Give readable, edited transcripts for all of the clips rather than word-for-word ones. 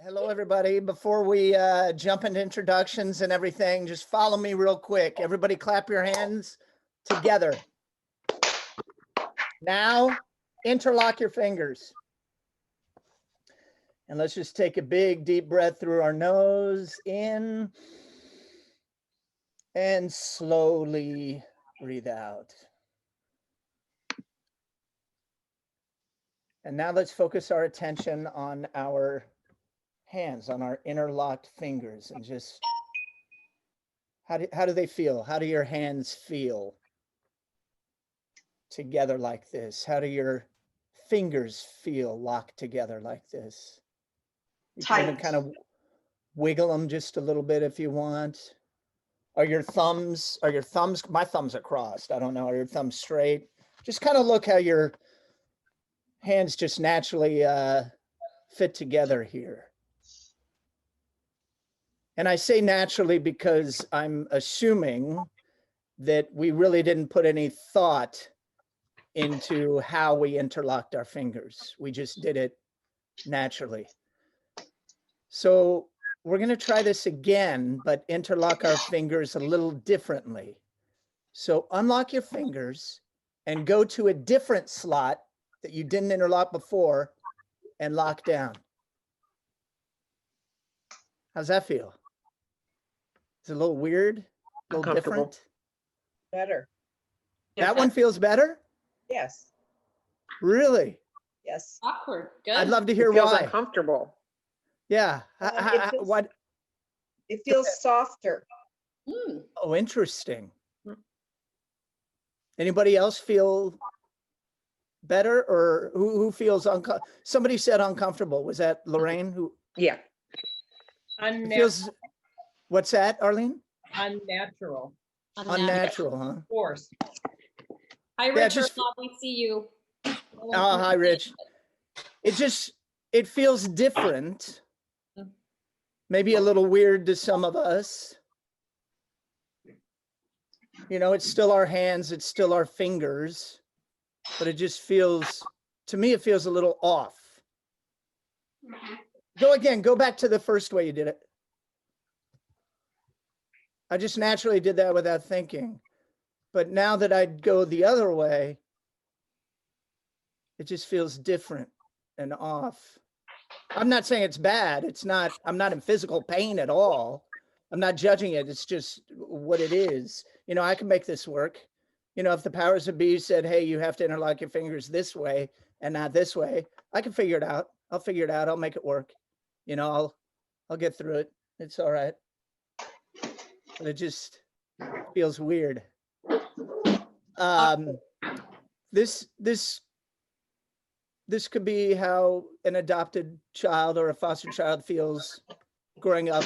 Hello, everybody. Before we jump into introductions and everything, just follow me real quick. Everybody clap your hands together. Now, interlock your fingers. And let's just take a big, deep breath through our nose, in, and slowly breathe out. And now let's focus our attention on our hands, on our interlocked fingers, and just how do they feel? How do your hands feel together like this? How do your fingers feel locked together like this? You can even kind of wiggle them just a little bit if you want. Are your thumbs, my thumbs are crossed. I don't know, are your thumbs straight? Just kind of look how your hands just naturally fit together here. And I say naturally because I'm assuming that we really didn't put any thought into how we interlocked our fingers. We just did it naturally. So we're going to try this again, but interlock our fingers a little differently. So unlock your fingers and go to a different slot that you didn't interlock before and lock down. How's that feel? It's a little weird, a little different. Better. That one feels better? Yes. Really? Yes. Awkward. Good. I'd love to hear It feels why. uncomfortable. Yeah. What? It feels softer. Oh, interesting. Anybody else feel better, or who feels uncomfortable? Somebody said uncomfortable. Was that Lorraine? Who? Yeah. Feels. What's that, Arlene? Unnatural. Unnatural, huh? Force. Hi, Richard. We see you. Oh, hi, Rich. It feels different. Maybe a little weird to some of us. You know, it's still our hands, it's still our fingers, but it just feels, to me, it feels a little off. Go back to the first way you did it. I just naturally did that without thinking. But now that I'd go the other way, it just feels different and off. I'm not saying it's bad. It's not, I'm not in physical pain at all. I'm not judging it. It's just what it is. You know, I can make this work. You know, if the powers that be said, hey, you have to interlock your fingers this way and not this way, I can figure it out. I'll figure it out. I'll make it work. You know, I'll get through it. It's all right. But it just feels weird. This could be how an adopted child or a foster child feels growing up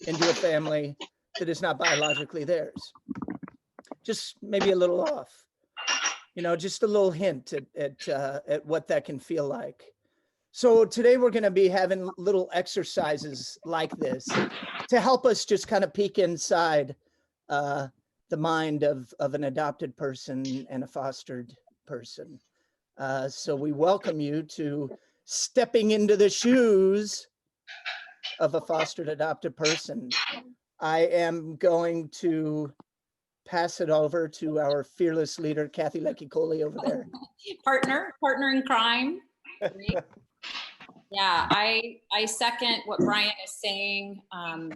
into a family that is not biologically theirs. Just maybe a little off, you know, just a little hint at what that can feel like. So today we're going to be having little exercises like this to help us just kind of peek inside the mind of an adopted person and a fostered person. So we welcome you to stepping into the shoes of a fostered adopted person. I am going to pass it over to our fearless leader, Cathy Koley over there. Partner in crime. Yeah, I second what Brian is saying.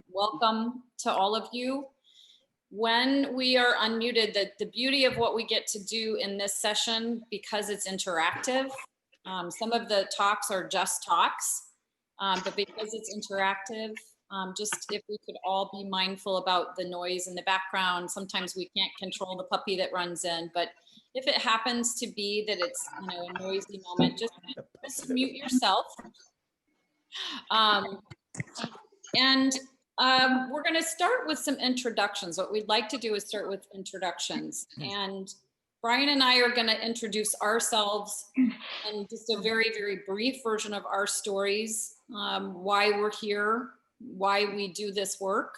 Welcome to all of you. When we are unmuted, the beauty of what we get to do in this session, because it's interactive, some of the talks are just talks, but because it's interactive, just if we could all be mindful about the noise in the background. Sometimes we can't control the puppy that runs in, but if it happens to be that it's, you know, a noisy moment, just mute yourself. We're going to start with some introductions. What we'd like to do is start with introductions. And Brian and I are going to introduce ourselves and just a very, very brief version of our stories, why we're here, why we do this work,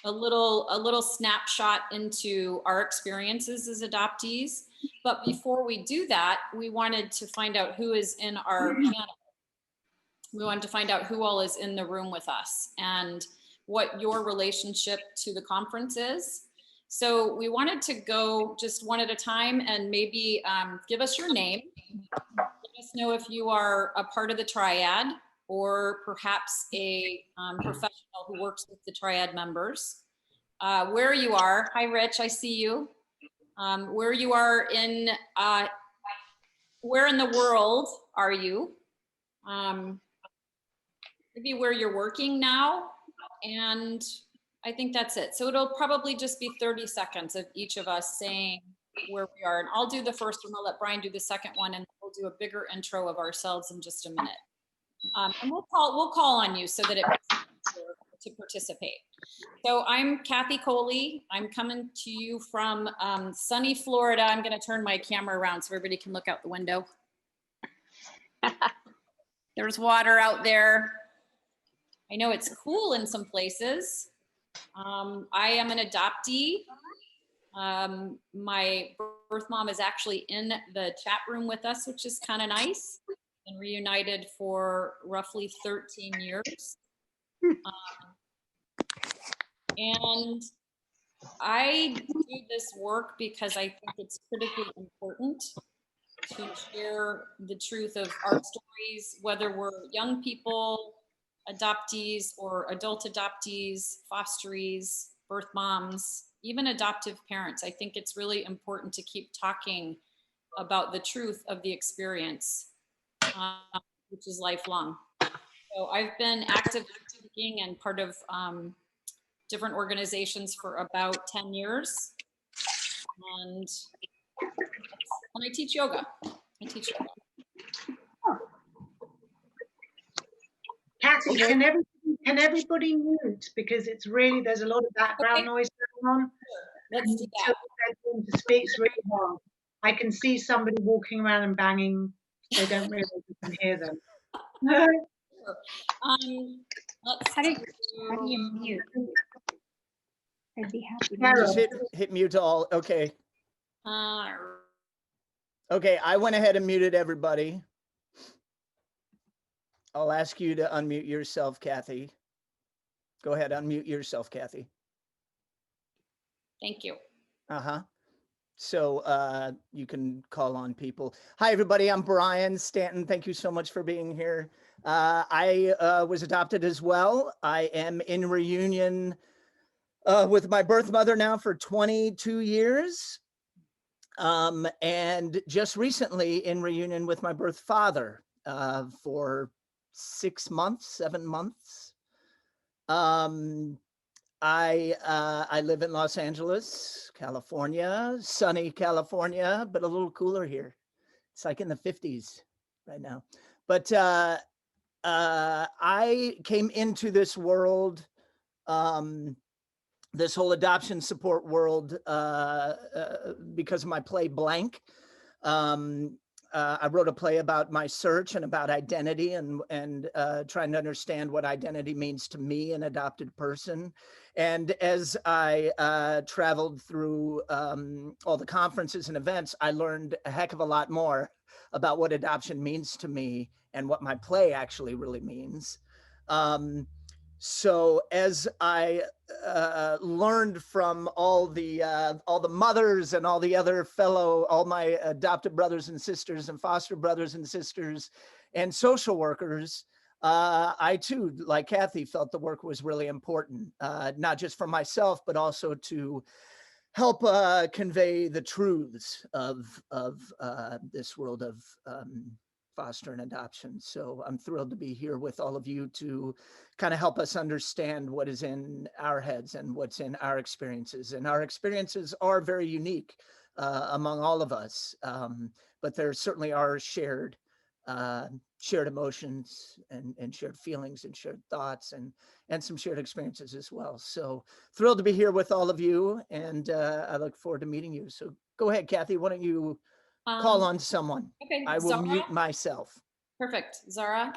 a little snapshot into our experiences as adoptees. But before we do that, we wanted to find out who is in our panel. We wanted to find out who all is in the room with us and what your relationship to the conference is. So we wanted to go just one at a time and maybe give us your name. Let us know if you are a part of the triad or perhaps a professional who works with the triad members. Where you are. Hi, Rich, I see you. Where you are in, where in the world are you? Maybe where you're working now. And I think that's it. So it'll probably just be 30 seconds of each of us saying where we are. And I'll do the first one. I'll let Brian do the second one, and we'll do a bigger intro of ourselves in just a minute. And we'll call on you so that it makes sense to participate. So I'm Cathy Koley. I'm coming to you from sunny Florida. I'm going to turn my camera around so everybody can look out the window. There's water out there. I know it's cool in some places. I am an adoptee. My birth mom is actually in the chat room with us, which is kind of nice. And reunited for roughly 13 years. And I do this work because I think it's critically important to share the truth of our stories, whether we're young people, adoptees, or adult adoptees, fosteries, birth moms, even adoptive parents. I think it's really important to keep talking about the truth of the experience, which is lifelong. So I've been active speaking and part of different organizations for about 10 years. And I teach yoga. Cathy, can everybody mute, because it's really, there's a lot of background noise going on. Let's do that. To speak's really hard. I can see somebody walking around and banging. They don't realize you can hear them. How do you mute? I'd be happy to Just hit mute all. Okay. Okay, I went ahead and muted everybody. I'll ask you to unmute yourself, Cathy. Go ahead, unmute yourself, Cathy. Thank you. So you can call on people. Hi, everybody. I'm Brian Stanton. Thank you so much for being here. I was adopted as well. I am in reunion with my birth mother now for 22 years. And just recently in reunion with my birth father for 6 months, 7 months. I live in Los Angeles, California, sunny California, but a little cooler here. It's like in the 50s right now. But I came into this world, this whole adoption support world, because of my play Blank. I wrote a play about my search and about identity and trying to understand what identity means to me, an adopted person. And as I traveled through all the conferences and events, I learned a heck of a lot more about what adoption means to me and what my play actually really means. So as I learned from all the mothers and all the other all my adopted brothers and sisters and foster brothers and sisters and social workers, I too, like Cathy, felt the work was really important, not just for myself, but also to help convey the truths of this world of foster and adoption. So I'm thrilled to be here with all of you to kind of help us understand what is in our heads and what's in our experiences. And our experiences are very unique among all of us, but there certainly are shared emotions and shared feelings and shared thoughts and some shared experiences as well. So thrilled to be here with all of you, and I look forward to meeting you. So go ahead, Cathy, why don't you call on someone? Okay, I will Zara? mute myself. Perfect. Zara?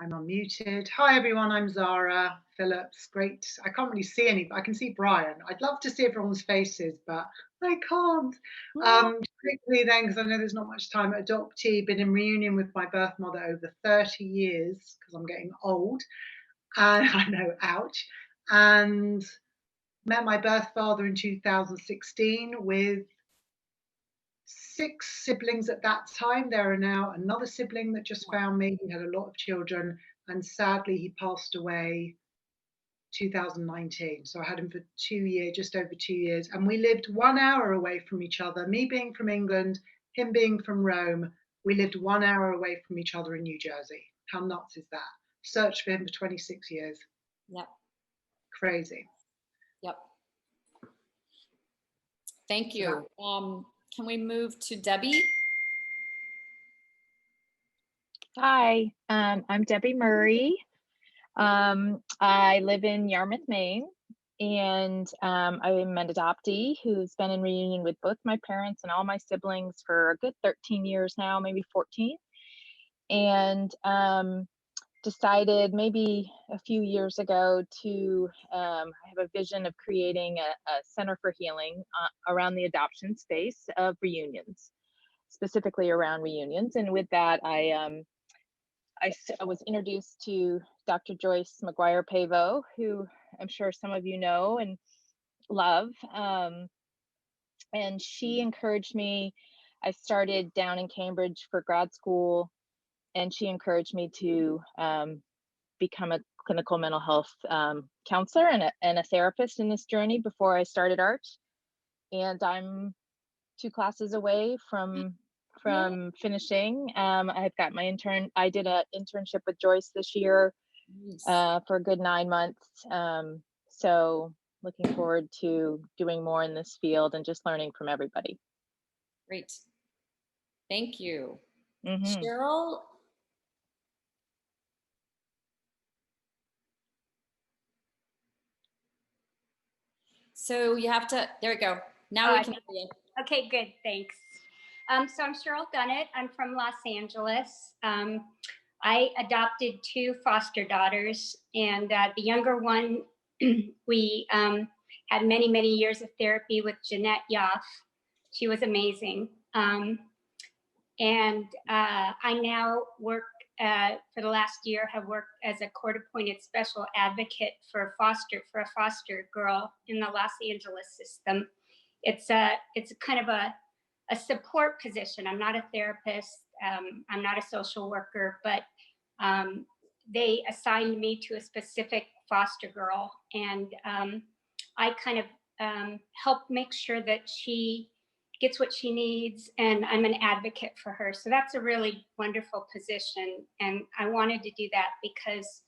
I'm unmuted. Hi, everyone. I'm Zara Phillips. Great. I can't really see any, but I can see Brian. I'd love to see everyone's faces, but I can't. Quickly then, because I know there's not much time, Adoptee, been in reunion with my birth mother over 30 years, because I'm getting old. And I know, ouch. And met my birth father in 2016 with 6 siblings at that time. There are now another sibling that just found me. He had a lot of children, and sadly he passed away 2019. So I had him for 2 years, just over 2 years, and we lived 1 hour away from each other. Me being from England, him being from Rome, we lived 1 hour away from each other in New Jersey. How nuts is that? Searched for him for 26 years. Yep. Crazy. Yep. Thank you. Can we move to Debbie? Hi, I'm Debbie Murray. I live in Yarmouth, Maine, and I'm an adoptee who's been in reunion with both my parents and all my siblings for a good 13 years now, maybe 14. And decided maybe a few years ago to have a vision of creating a center for healing around the adoption space of reunions, specifically around reunions. And with that, I was introduced to Dr. Joyce McGuire-Pavo, who I'm sure some of you know and love. And she encouraged me. I started down in Cambridge for grad school, and she encouraged me to become a clinical mental health counselor and a therapist in this journey before I started ART. And I'm 2 classes away from finishing. I've got my I did an internship with Joyce this year for a good 9 months. So looking forward to doing more in this field and just learning from everybody. Great. Thank you. Mm-hmm. Cheryl? So you have to, there we go. Now we can hear you. Okay, good, thanks. So I'm Cheryl Dunnett. I'm from Los Angeles. I adopted 2 foster daughters, and the younger one, we had many, many years of therapy with Jeanette-ically. She was amazing. And I now work, for the last year, have worked as a court-appointed special advocate for a foster girl in the Los Angeles system. It's a kind of a support position. I'm not a therapist. I'm not a social worker, but they assigned me to a specific foster girl, and I kind of help make sure that she gets what she needs, and I'm an advocate for her. So that's a really wonderful position, and I wanted to do that because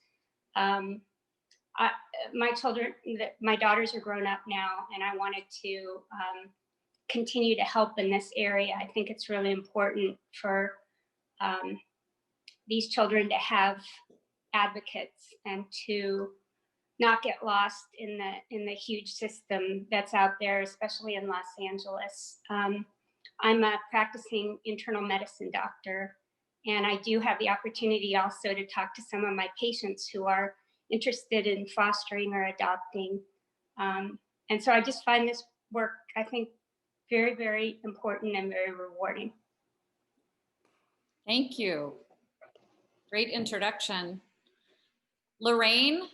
my daughters are grown up now, and I wanted to continue to help in this area. I think it's really important for these children to have advocates and to not get lost in the huge system that's out there, especially in Los Angeles. I'm a practicing internal medicine doctor, and I do have the opportunity also to talk to some of my patients who are interested in fostering or adopting. And so I just find this work, I think, very, very important and very rewarding. Thank you. Great introduction. Lorraine,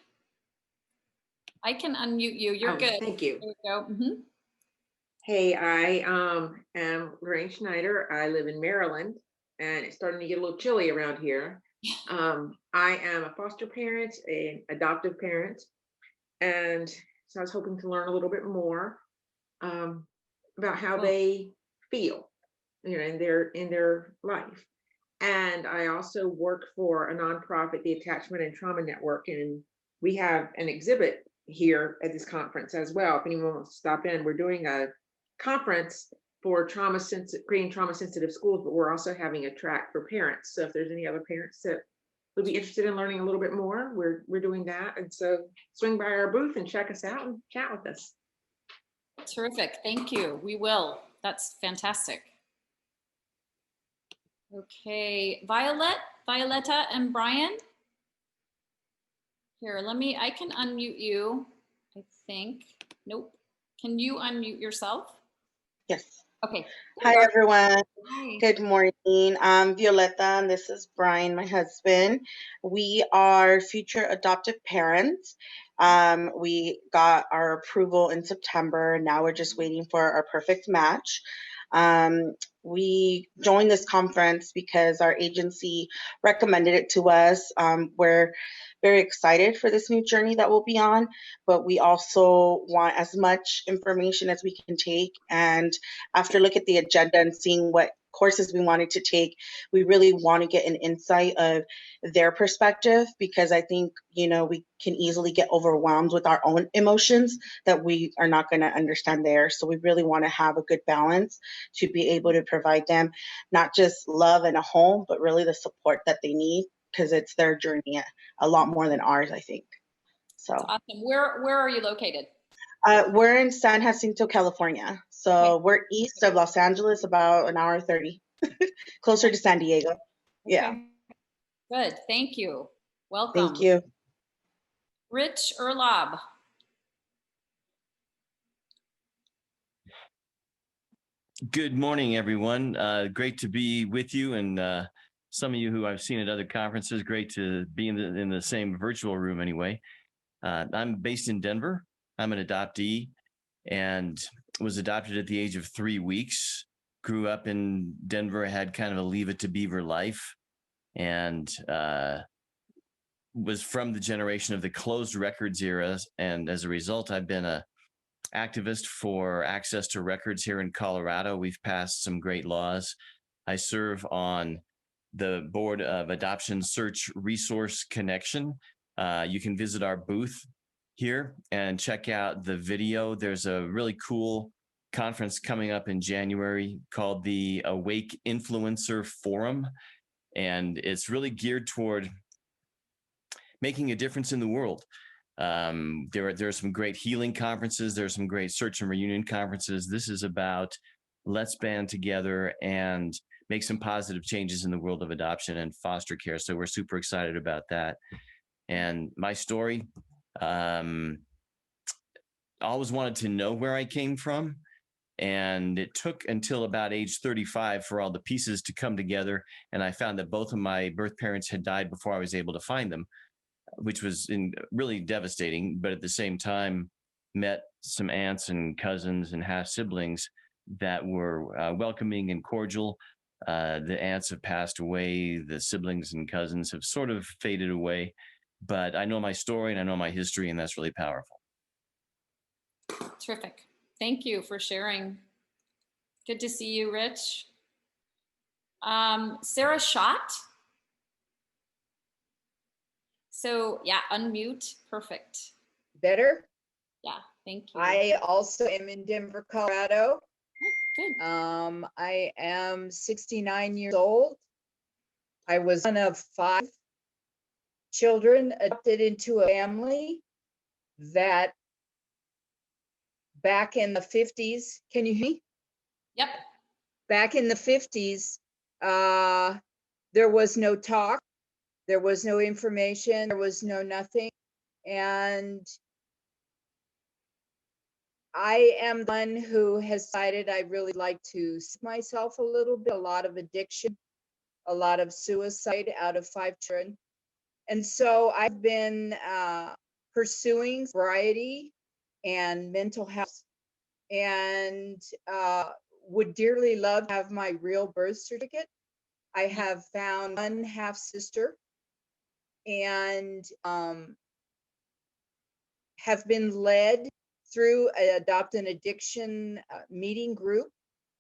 I can unmute you. You're good. Thank you. There we go. Mm-hmm. Hey, I am Lorraine Schneider. I live in Maryland, and it's starting to get a little chilly around here. I am a foster parent, an adoptive parent, and so I was hoping to learn a little bit more about how they feel, in their life. And I also work for a nonprofit, the Attachment and Trauma Network, and we have an exhibit here at this conference as well. If anyone wants to stop in, we're doing a conference for creating trauma-sensitive schools, but we're also having a track for parents. So if there's any other parents that would be interested in learning a little bit more, we're doing that. And so swing by our booth and check us out and chat with us. Terrific. Thank you. We will. That's fantastic. Okay, Violetta and Brian. Here, I can unmute you, I think. Nope. Can you unmute yourself? Yes. Okay. Hi, everyone. Hi. Good morning. I'm Violetta, and this is Brian, my husband. We are future adoptive parents. We got our approval in September. Now we're just waiting for our perfect match. We joined this conference because our agency recommended it to us. We're very excited for this new journey that we'll be on, but we also want as much information as we can take. And after looking at the agenda and seeing what courses we wanted to take, we really want to get an insight of their perspective, because I think, we can easily get overwhelmed with our own emotions that we are not going to understand there. So we really want to have a good balance to be able to provide them not just love and a home, but really the support that they need, because it's their journey a lot more than ours, I think. So Awesome. Where are you located? we're in San Jacinto, California. So Okay. we're east of Los Angeles, about an hour 30, closer to San Diego. Yeah. Okay. Good. Thank you. Welcome. Thank you. Rich Erlob. Good morning, everyone. Great to be with you, and some of you who I've seen at other conferences. Great to be in the same virtual room anyway. I'm based in Denver. I'm an adoptee and was adopted at the age of 3 weeks. Grew up in Denver, had kind of a Leave It to Beaver life, and was from the generation of the closed records era. And as a result, I've been a activist for access to records here in Colorado. We've passed some great laws. I serve on the board of Adoption Search Resource Connection. You can visit our booth here and check out the video. There's a really cool conference coming up in January called the Awake Influencer Forum, and it's really geared toward making a difference in the world. There are some great healing conferences. There are some great search and reunion conferences. This is about let's band together and make some positive changes in the world of adoption and foster care. So we're super excited about that. And my story, always wanted to know where I came from. And it took until about age 35 for all the pieces to come together. And I found that both of my birth parents had died before I was able to find them, which was really devastating. But at the same time, met some aunts and cousins and half siblings that were welcoming and cordial. The aunts have passed away. The siblings and cousins have sort of faded away. But I know my story and I know my history, and that's really powerful. Terrific. Thank you for sharing. Good to see you, Rich. Sarah Schott. So yeah, unmute. Perfect. Better? Yeah, thank you. I also am in Denver, Colorado. Good. I am 69 years old. I was one of 5 children adopted into a family that back in the 50s, can you hear me? Yep. Back in the 50s, there was no talk, there was no information, there was no nothing. And I am the one who has decided I really like to see myself a little bit, a lot of addiction, a lot of suicide out of 5 children. And so I've been pursuing sobriety and mental health, and would dearly love to have my real birth certificate. I have found one half sister and have been led through an Adopt an Addiction meeting group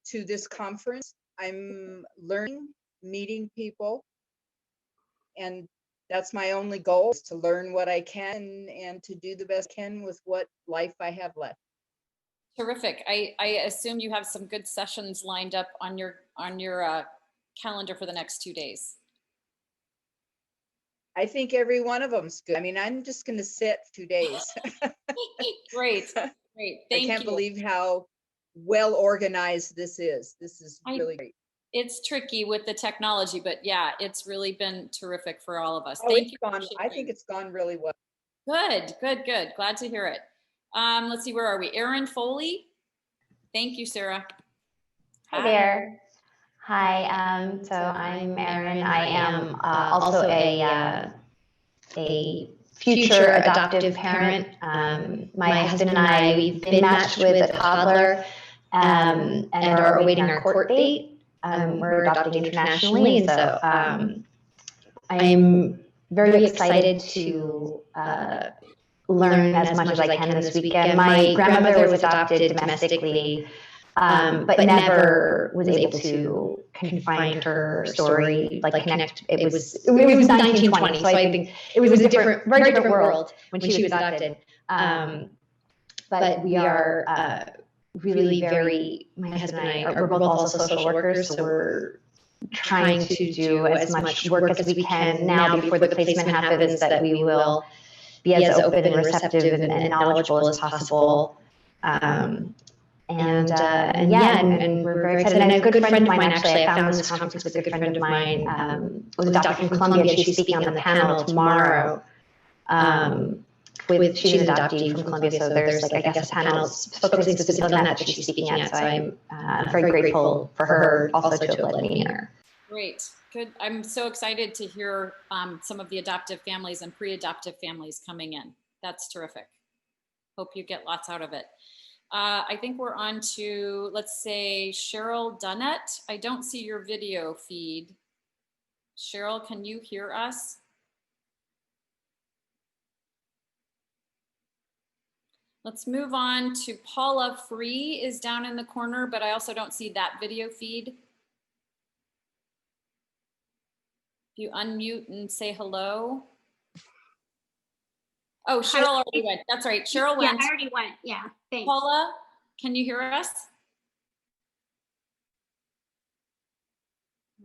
to this conference. I'm learning, meeting people, and that's my only goal, is to learn what I can and to do the best I can with what life I have left. Terrific. I assume you have some good sessions lined up on your calendar for the next 2 days. I think every one of them's good. I mean, I'm just going to sit 2 days. Great. Great. Thank you. I can't believe how well organized this is. This is really great. It's tricky with the technology, but yeah, it's really been terrific for all of us. Oh, Thank you. I think it's gone really well. Good, good, good. Glad to hear it. Let's see, where are we? Erin Foley. Thank you, Sarah. Hi there. Hi, so I'm Erin. I am also a future adoptive parent. My husband and I, we've been matched with a toddler and are awaiting our court date. We're adopting internationally, and so I'm very excited to learn as much as I can this weekend. My grandmother was adopted domestically, but never was able to confine her story, like connect. It was 1920, so I think it was a very different world when she was adopted. But we are really very, my husband and I, we're both also social workers, so we're trying to do as much work as we can now before the placement happens, that we will be as open and receptive and knowledgeable as possible. And we're very excited. And a good friend of mine, actually, I found this conference with a good friend of mine, was adopted from Colombia. She's speaking on the panel tomorrow. She's an adoptee from Colombia, so there's like, I guess, a panel focusing specifically on that she's speaking at. So I'm very grateful for her also to have let me in her. Great, good. I'm so excited to hear some of the adoptive families and pre-adoptive families coming in. That's terrific. Hope you get lots out of it. I think we're on to, let's say, Cheryl Dunnett. I don't see your video feed. Cheryl, can you hear us? Let's move on to Paula Free is down in the corner, but I also don't see that video feed. If you unmute and say hello. Oh, Cheryl already went. That's right. Cheryl went. Yeah, I already went. Yeah, thanks. Paula, can you hear us?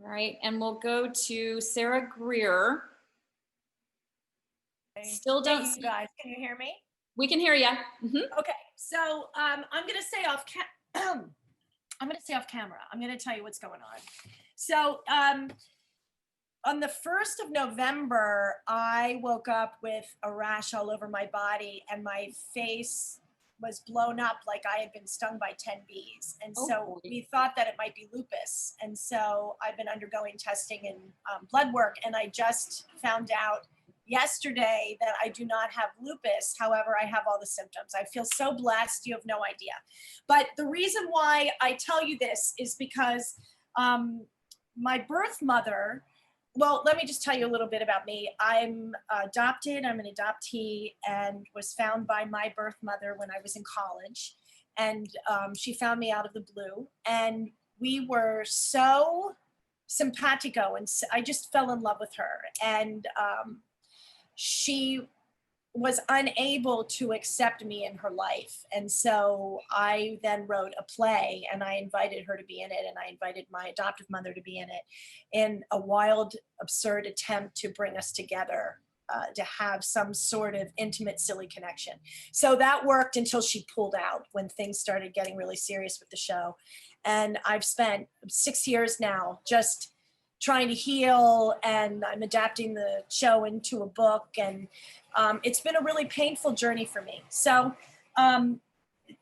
All right, and we'll go to Sarah Greer. Still don't see you guys. Can you hear me? We can hear you. Okay, so I'm going to say off camera. I'm going to tell you what's going on. So on the 1st of November, I woke up with a rash all over my body, and my face was blown up like I had been stung by 10 bees. And so we thought that it might be lupus. And so I've been undergoing testing and blood work, and I just found out yesterday that I do not have lupus. However, I have all the symptoms. I feel so blessed. You have no idea. But the reason why I tell you this is because my birth mother, well, let me just tell you a little bit about me. I'm adopted, I'm an adoptee, and was found by my birth mother when I was in college. And she found me out of the blue. And we were so simpatico, and I just fell in love with her. And she was unable to accept me in her life. And so I then wrote a play, and I invited her to be in it, and I invited my adoptive mother to be in it, in a wild, absurd attempt to bring us together, to have some sort of intimate, silly connection. So that worked until she pulled out when things started getting really serious with the show. And I've spent 6 years now just trying to heal, and I'm adapting the show into a book, and it's been a really painful journey for me. So the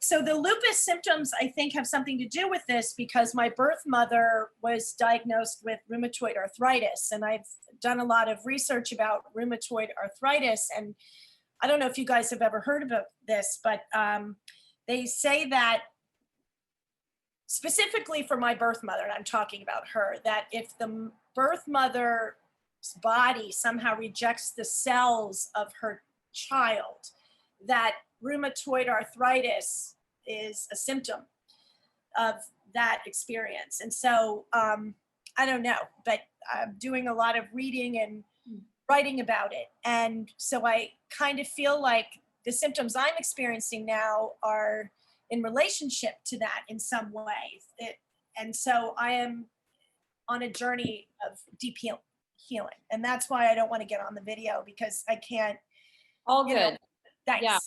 lupus symptoms, I think, have something to do with this, because my birth mother was diagnosed with rheumatoid arthritis, and I've done a lot of research about rheumatoid arthritis. And I don't know if you guys have ever heard about this, but they say that, specifically for my birth mother, and I'm talking about her, that if the birth mother's body somehow rejects the cells of her child, that rheumatoid arthritis is a symptom of that experience. And so I don't know, but I'm doing a lot of reading and writing about it. And so I kind of feel like the symptoms I'm experiencing now are in relationship to that in some way. And so I am on a journey of deep healing. And that's why I don't want to get on the video, because I can't. All good. Thanks. Yeah.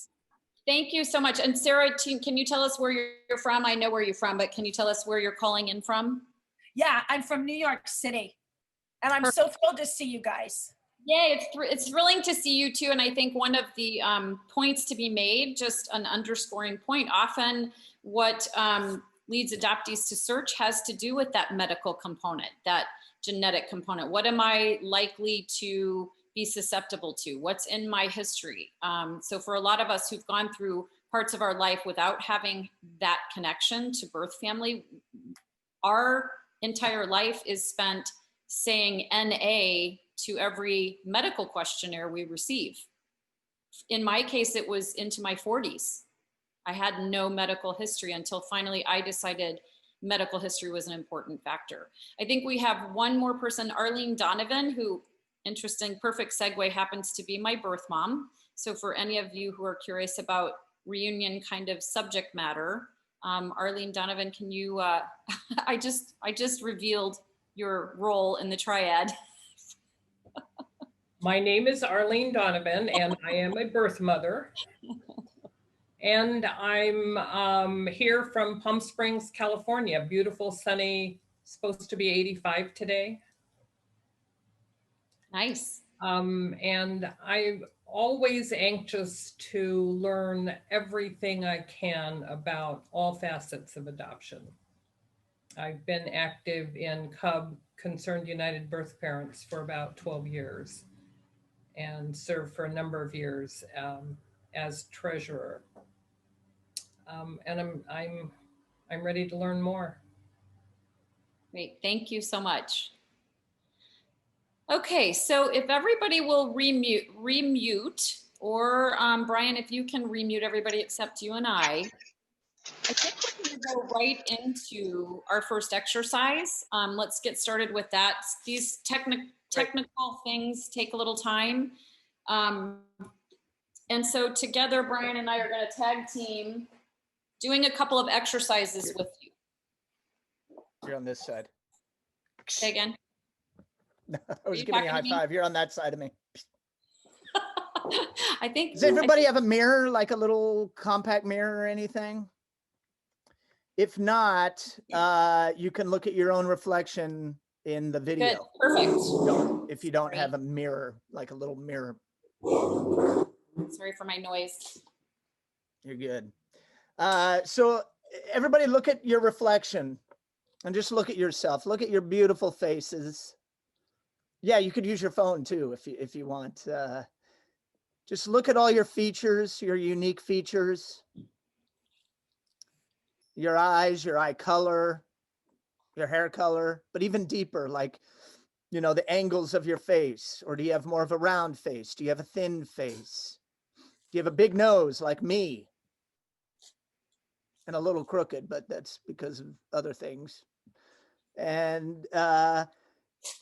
Thank you so much. And Sarah, can you tell us where you're from? I know where you're from, but can you tell us where you're calling in from? Yeah, I'm from New York City. And I'm so thrilled to see you guys. Yay, it's thrilling to see you too. And I think one of the points to be made, just an underscoring point, often what leads adoptees to search has to do with that medical component, that genetic component. What am I likely to be susceptible to? What's in my history? So for a lot of us who've gone through parts of our life without having that connection to birth family, our entire life is spent saying NA to every medical questionnaire we receive. In my case, it was into my 40s. I had no medical history until finally I decided medical history was an important factor. I think we have one more person, Arlene Donovan, who, interesting, perfect segue, happens to be my birth mom. So for any of you who are curious about reunion kind of subject matter, Arlene Donovan, can you, I just revealed your role in the triad. My name is Arlene Donovan, and I am a birth mother. And I'm here from Palm Springs, California. Beautiful, sunny, supposed to be 85 today. Nice. And I'm always anxious to learn everything I can about all facets of adoption. I've been active in CUB, Concerned United Birth Parents, for about 12 years and served for a number of years as treasurer. And I'm ready to learn more. Great, thank you so much. Okay, so if everybody will remute, or Brian, if you can remute everybody except you and I think we're going to go right into our first exercise. Let's get started with that. These technical things take a little time. And so together, Brian and I are going to tag team doing a couple of exercises with you. You're on this side. Say again. I was giving you a high five. You're on that side of me. I think. Does everybody have a mirror, like a little compact mirror or anything? If not, you can look at your own reflection in the video. Good. Perfect. If you don't have a mirror, like a little mirror. Sorry for my noise. You're good. So everybody look at your reflection and just look at yourself. Look at your beautiful faces. Yeah, you could use your phone too if you want. Just look at all your features, your unique features. Your eyes, your eye color, your hair color, but even deeper, like, you know, the angles of your face. Or do you have more of a round face? Do you have a thin face? Do you have a big nose like me? And a little crooked, but that's because of other things. And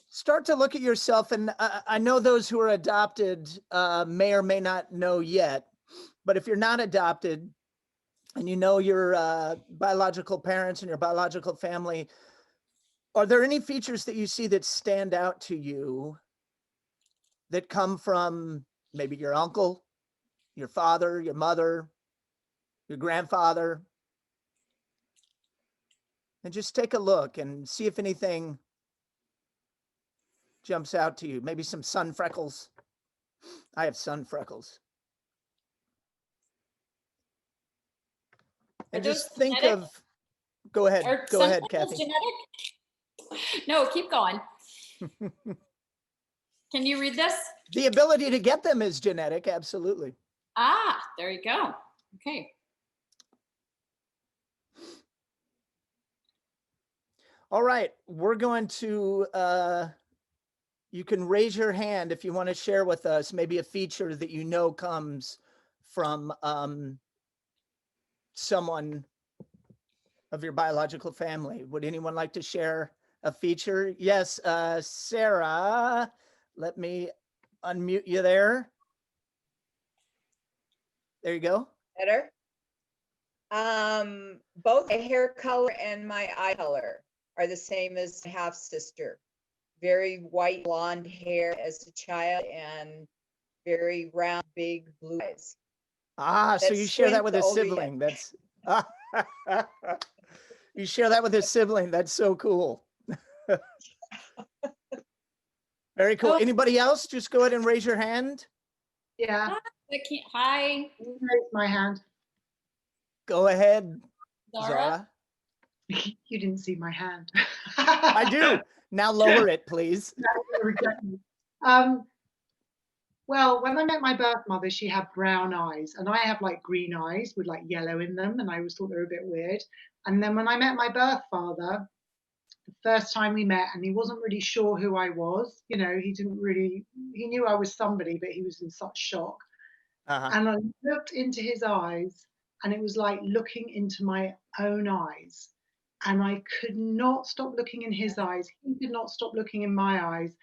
start to look at yourself. And I know those who are adopted may or may not know yet, but if you're not adopted and you know your biological parents and your biological family, are there any features that you see that stand out to you that come from maybe your uncle, your father, your mother, your grandfather? And just take a look and see if anything jumps out to you. Maybe some sun freckles. I have sun freckles. And just think genetic? Go ahead, go ahead, freckles Cathy. Genetic? No, keep going. Can you read this? The ability to get them is genetic, absolutely. Ah, there you go. Okay. All right, we're going to, you can raise your hand if you want to share with us maybe a feature that you know comes from someone of your biological family. Would anyone like to share a feature? Yes, Sarah, let me unmute you there. There you go. Better. Both my hair color and my eye color are the same as my half sister. Very white blonde hair as a child and very round, big blue eyes. Ah, so you share that with a sibling. That's you share that with a sibling. That's so cool. Very cool. Anybody else? Just go ahead and raise your hand. Yeah. Hi. Raise my hand. Go ahead, Zara. Zara. You didn't see my hand. I do. Now lower it, please. Well, when I met my birth mother, she had brown eyes, and I have like green eyes with like yellow in them, and I always thought they were a bit weird. And then when I met my birth father, the first time we met, and he wasn't really sure who I was, you know, he knew I was somebody, but he was in such shock. And I looked into his eyes, and it was like looking into my own eyes. And I could not stop looking in his eyes. He did not stop looking in my eyes.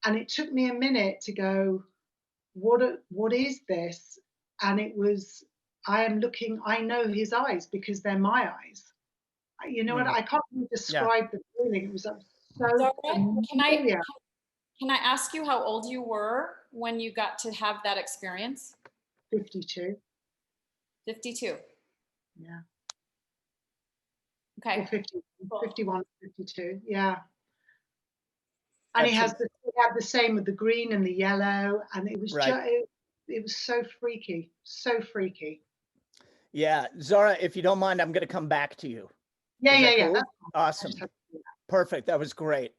And it took me a minute to go, what is this? And it was, I know his eyes because they're my eyes. You know what? I can't really describe the feeling. It was so familiar. Can I ask you how old you were when you got to have that experience? 52. 52. Yeah. Okay. Or 51, 52. Yeah. And he had the same with the green and the yellow, and it was it was so freaky, so freaky. Yeah, Zara, if you don't mind, I'm going to come back to you. Yeah. Cool? Awesome. Perfect. That was great.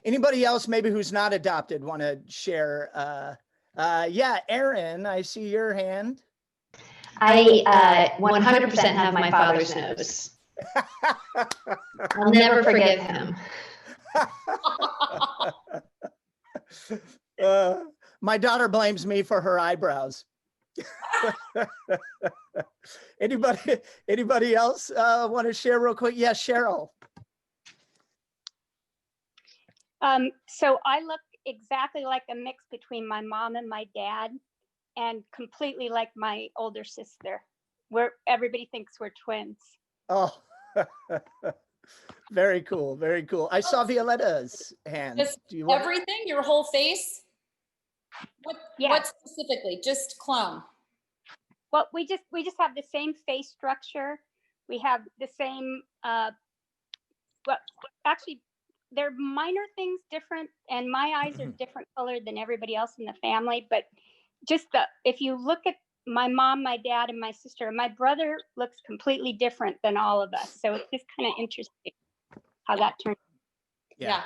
Anybody else maybe who's not adopted want to share? Yeah, Erin, I see your hand. I 100% have my father's nose. I'll never forgive him. My daughter blames me for her eyebrows. Anybody else want to share real quick? Yeah, Cheryl. So I look exactly like a mix between my mom and my dad, and completely like my older sister, where everybody thinks we're twins. Oh, very cool. Very cool. I saw Violetta's hand. Everything, your whole face? What specifically? Just clone? Well, we just have the same face structure. We have the same, well, actually, they're minor things different, and my eyes are different colored than everybody else in the family. But just if you look at my mom, my dad, and my sister, my brother looks completely different than all of us. So it's just kind of interesting how that turned out. Yeah.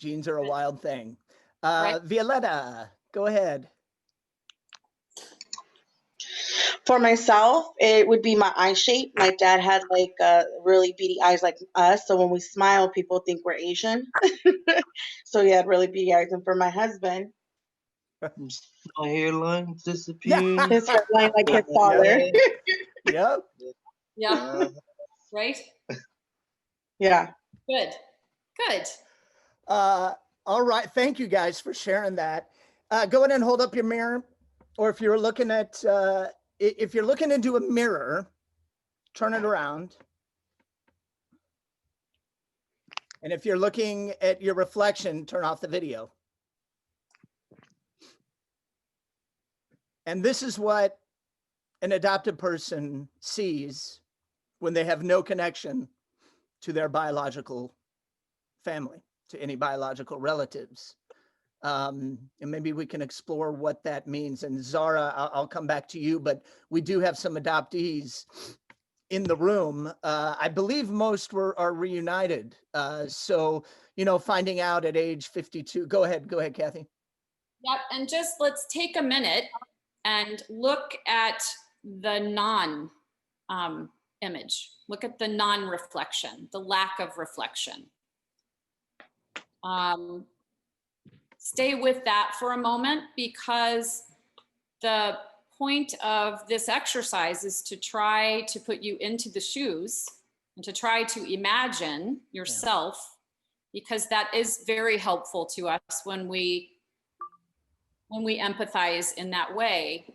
Genes are a wild thing. Violetta, go ahead. For myself, it would be my eye shape. My dad had like really beady eyes like us. So when we smile, people think we're Asian. So he had really beady eyes. And for my husband, my hairline disappeared. His hairline like his father. Yep. Yeah. Right? Yeah. Good. All right. Thank you guys for sharing that. Go ahead and hold up your mirror. Or if you're looking at, if you're looking into a mirror, turn it around. And if you're looking at your reflection, turn off the video. And this is what an adopted person sees when they have no connection to their biological family, to any biological relatives. And maybe we can explore what that means. And Zara, I'll come back to you, but we do have some adoptees in the room. I believe most are reunited. So, you know, finding out at age 52, go ahead, Cathy. Yep, and just let's take a minute and look at the non-image. Look at the non-reflection, the lack of reflection. Stay with that for a moment, because the point of this exercise is to try to put you into the shoes and to try to imagine yourself, because that is very helpful to us when we empathize in that way.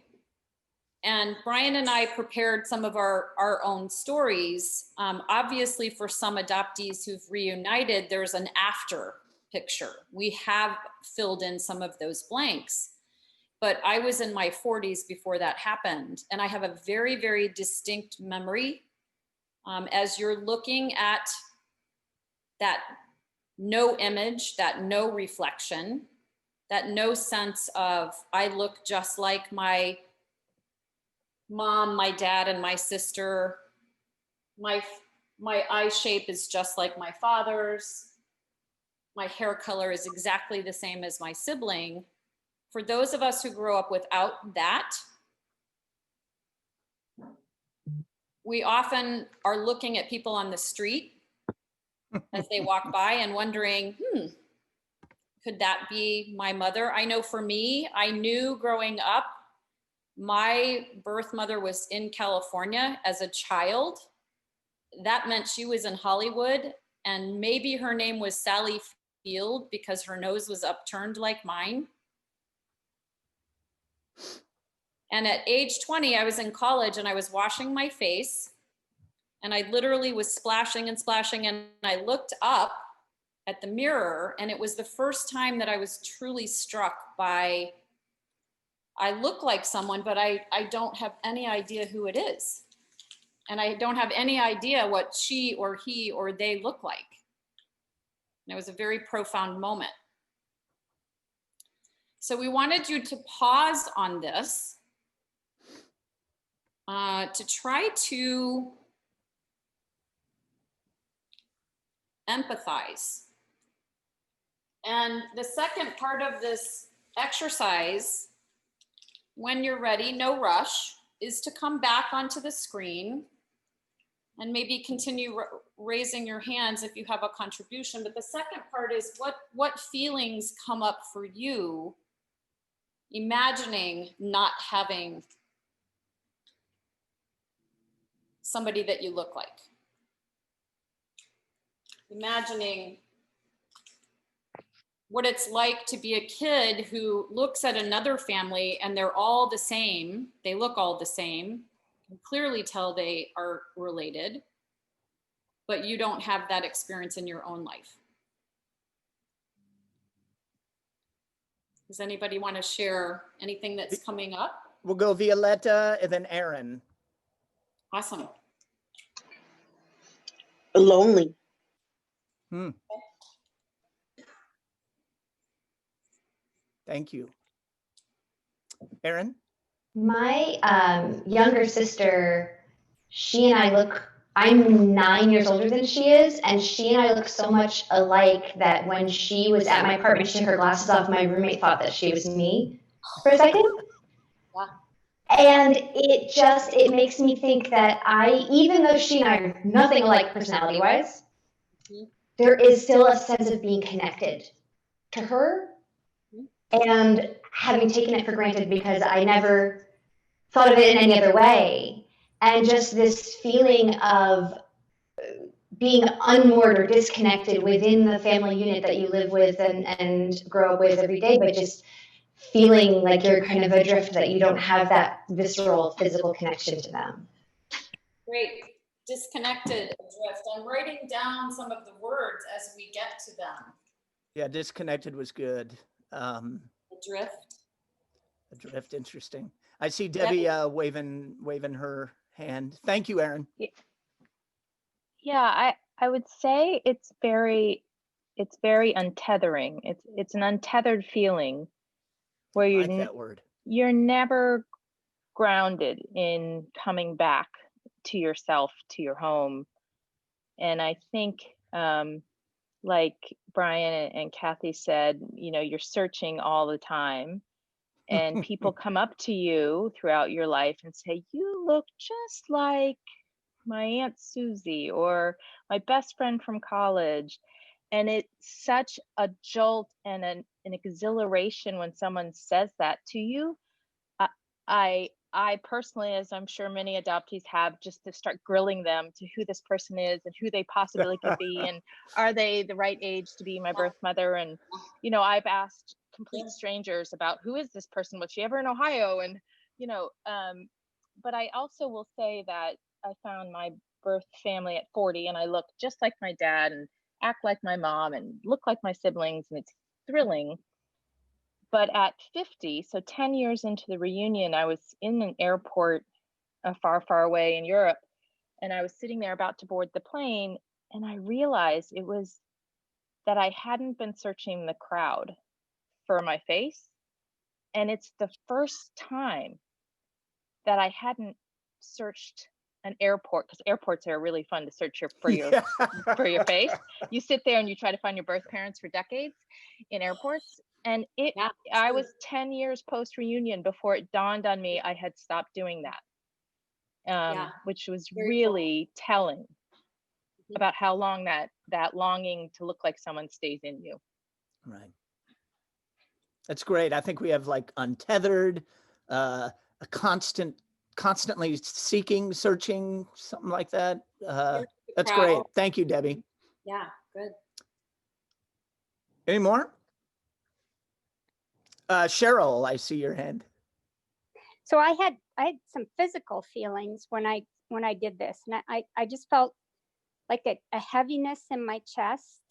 And Brian and I prepared some of our own stories. Obviously, for some adoptees who've reunited, there's an after picture. We have filled in some of those blanks, but I was in my 40s before that happened. And I have a very, very distinct memory as you're looking at that no image, that no reflection, that no sense of, I look just like my mom, my dad, and my sister. My My eye shape is just like my father's. My hair color is exactly the same as my sibling. For those of us who grew up without that, we often are looking at people on the street as they walk by and wondering, could that be my mother? I know for me, I knew growing up, my birth mother was in California as a child. That meant she was in Hollywood, and maybe her name was Sally Field because her nose was upturned like mine. And at age 20, I was in college and I was washing my face, and I literally was splashing and splashing, and I looked up at the mirror, and it was the first time that I was truly struck by, I look like someone, but I don't have any idea who it is. And I don't have any idea what she or he or they look like. And it was a very profound moment. So we wanted you to pause on this to try to empathize. And the second part of this exercise, when you're ready, no rush, is to come back onto the screen and maybe continue raising your hands if you have a contribution. But the second part is what feelings come up for you imagining not having somebody that you look like. Imagining what it's like to be a kid who looks at another family and they're all the same, they look all the same, you can clearly tell they are related, but you don't have that experience in your own life. Does anybody want to share anything that's coming up? We'll go Violetta and then Aaron. Awesome. Lonely. Thank you. Aaron? My younger sister, she and I look, I'm 9 years older than she is, and she and I look so much alike that when she was at my apartment, she took her glasses off, my roommate thought that she was me for a second. Yeah. And it makes me think that even though she and I are nothing alike personality-wise, there is still a sense of being connected to her, and having taken it for granted because I never thought of it in any other way. And just this feeling of being unmoored or disconnected within the family unit that you live with and grow up with every day, but just feeling like you're kind of adrift, that you don't have that visceral physical connection to them. Great. Disconnected, adrift. I'm writing down some of the words as we get to them. Yeah, disconnected was good. Adrift. Adrift, interesting. I see Debbie waving her hand. Thank you, Aaron. Yeah, I would say it's very untethering. It's an untethered feeling where I like that word. You're never grounded in coming back to yourself, to your home. And I think like Brian and Cathy said, you're searching all the time, and people come up to you throughout your life and say, you look just like my Aunt Susie or my best friend from college. And it's such a jolt and an exhilaration when someone says that to you. I personally, as I'm sure many adoptees have, just to start grilling them to who this person is and who they possibly could be, and are they the right age to be my birth mother? And, I've asked complete strangers about who is this person? Was she ever in Ohio? And, but I also will say that I found my birth family at 40, and I look just like my dad and act like my mom and look like my siblings, and it's thrilling. But at 50, so 10 years into the reunion, I was in an airport far, far away in Europe, and I was sitting there about to board the plane, and I realized it was that I hadn't been searching the crowd for my face. And it's the first time that I hadn't searched an airport, because airports are really fun to search for your Yeah. for your face. You sit there and you try to find your birth parents for decades in airports. And Yeah, I true. was 10 years post reunion before it dawned on me I had stopped doing that, Yeah, which was very cool. really telling about how long that longing to look like someone stays in you. Right. That's great. I think we have like untethered, a constantly seeking, searching, something like that. That's great. Travel. Thank you, Debbie. Yeah, good. Any more? Cheryl, I see your hand. So I had some physical feelings when I did this, and I just felt like a heaviness in my chest,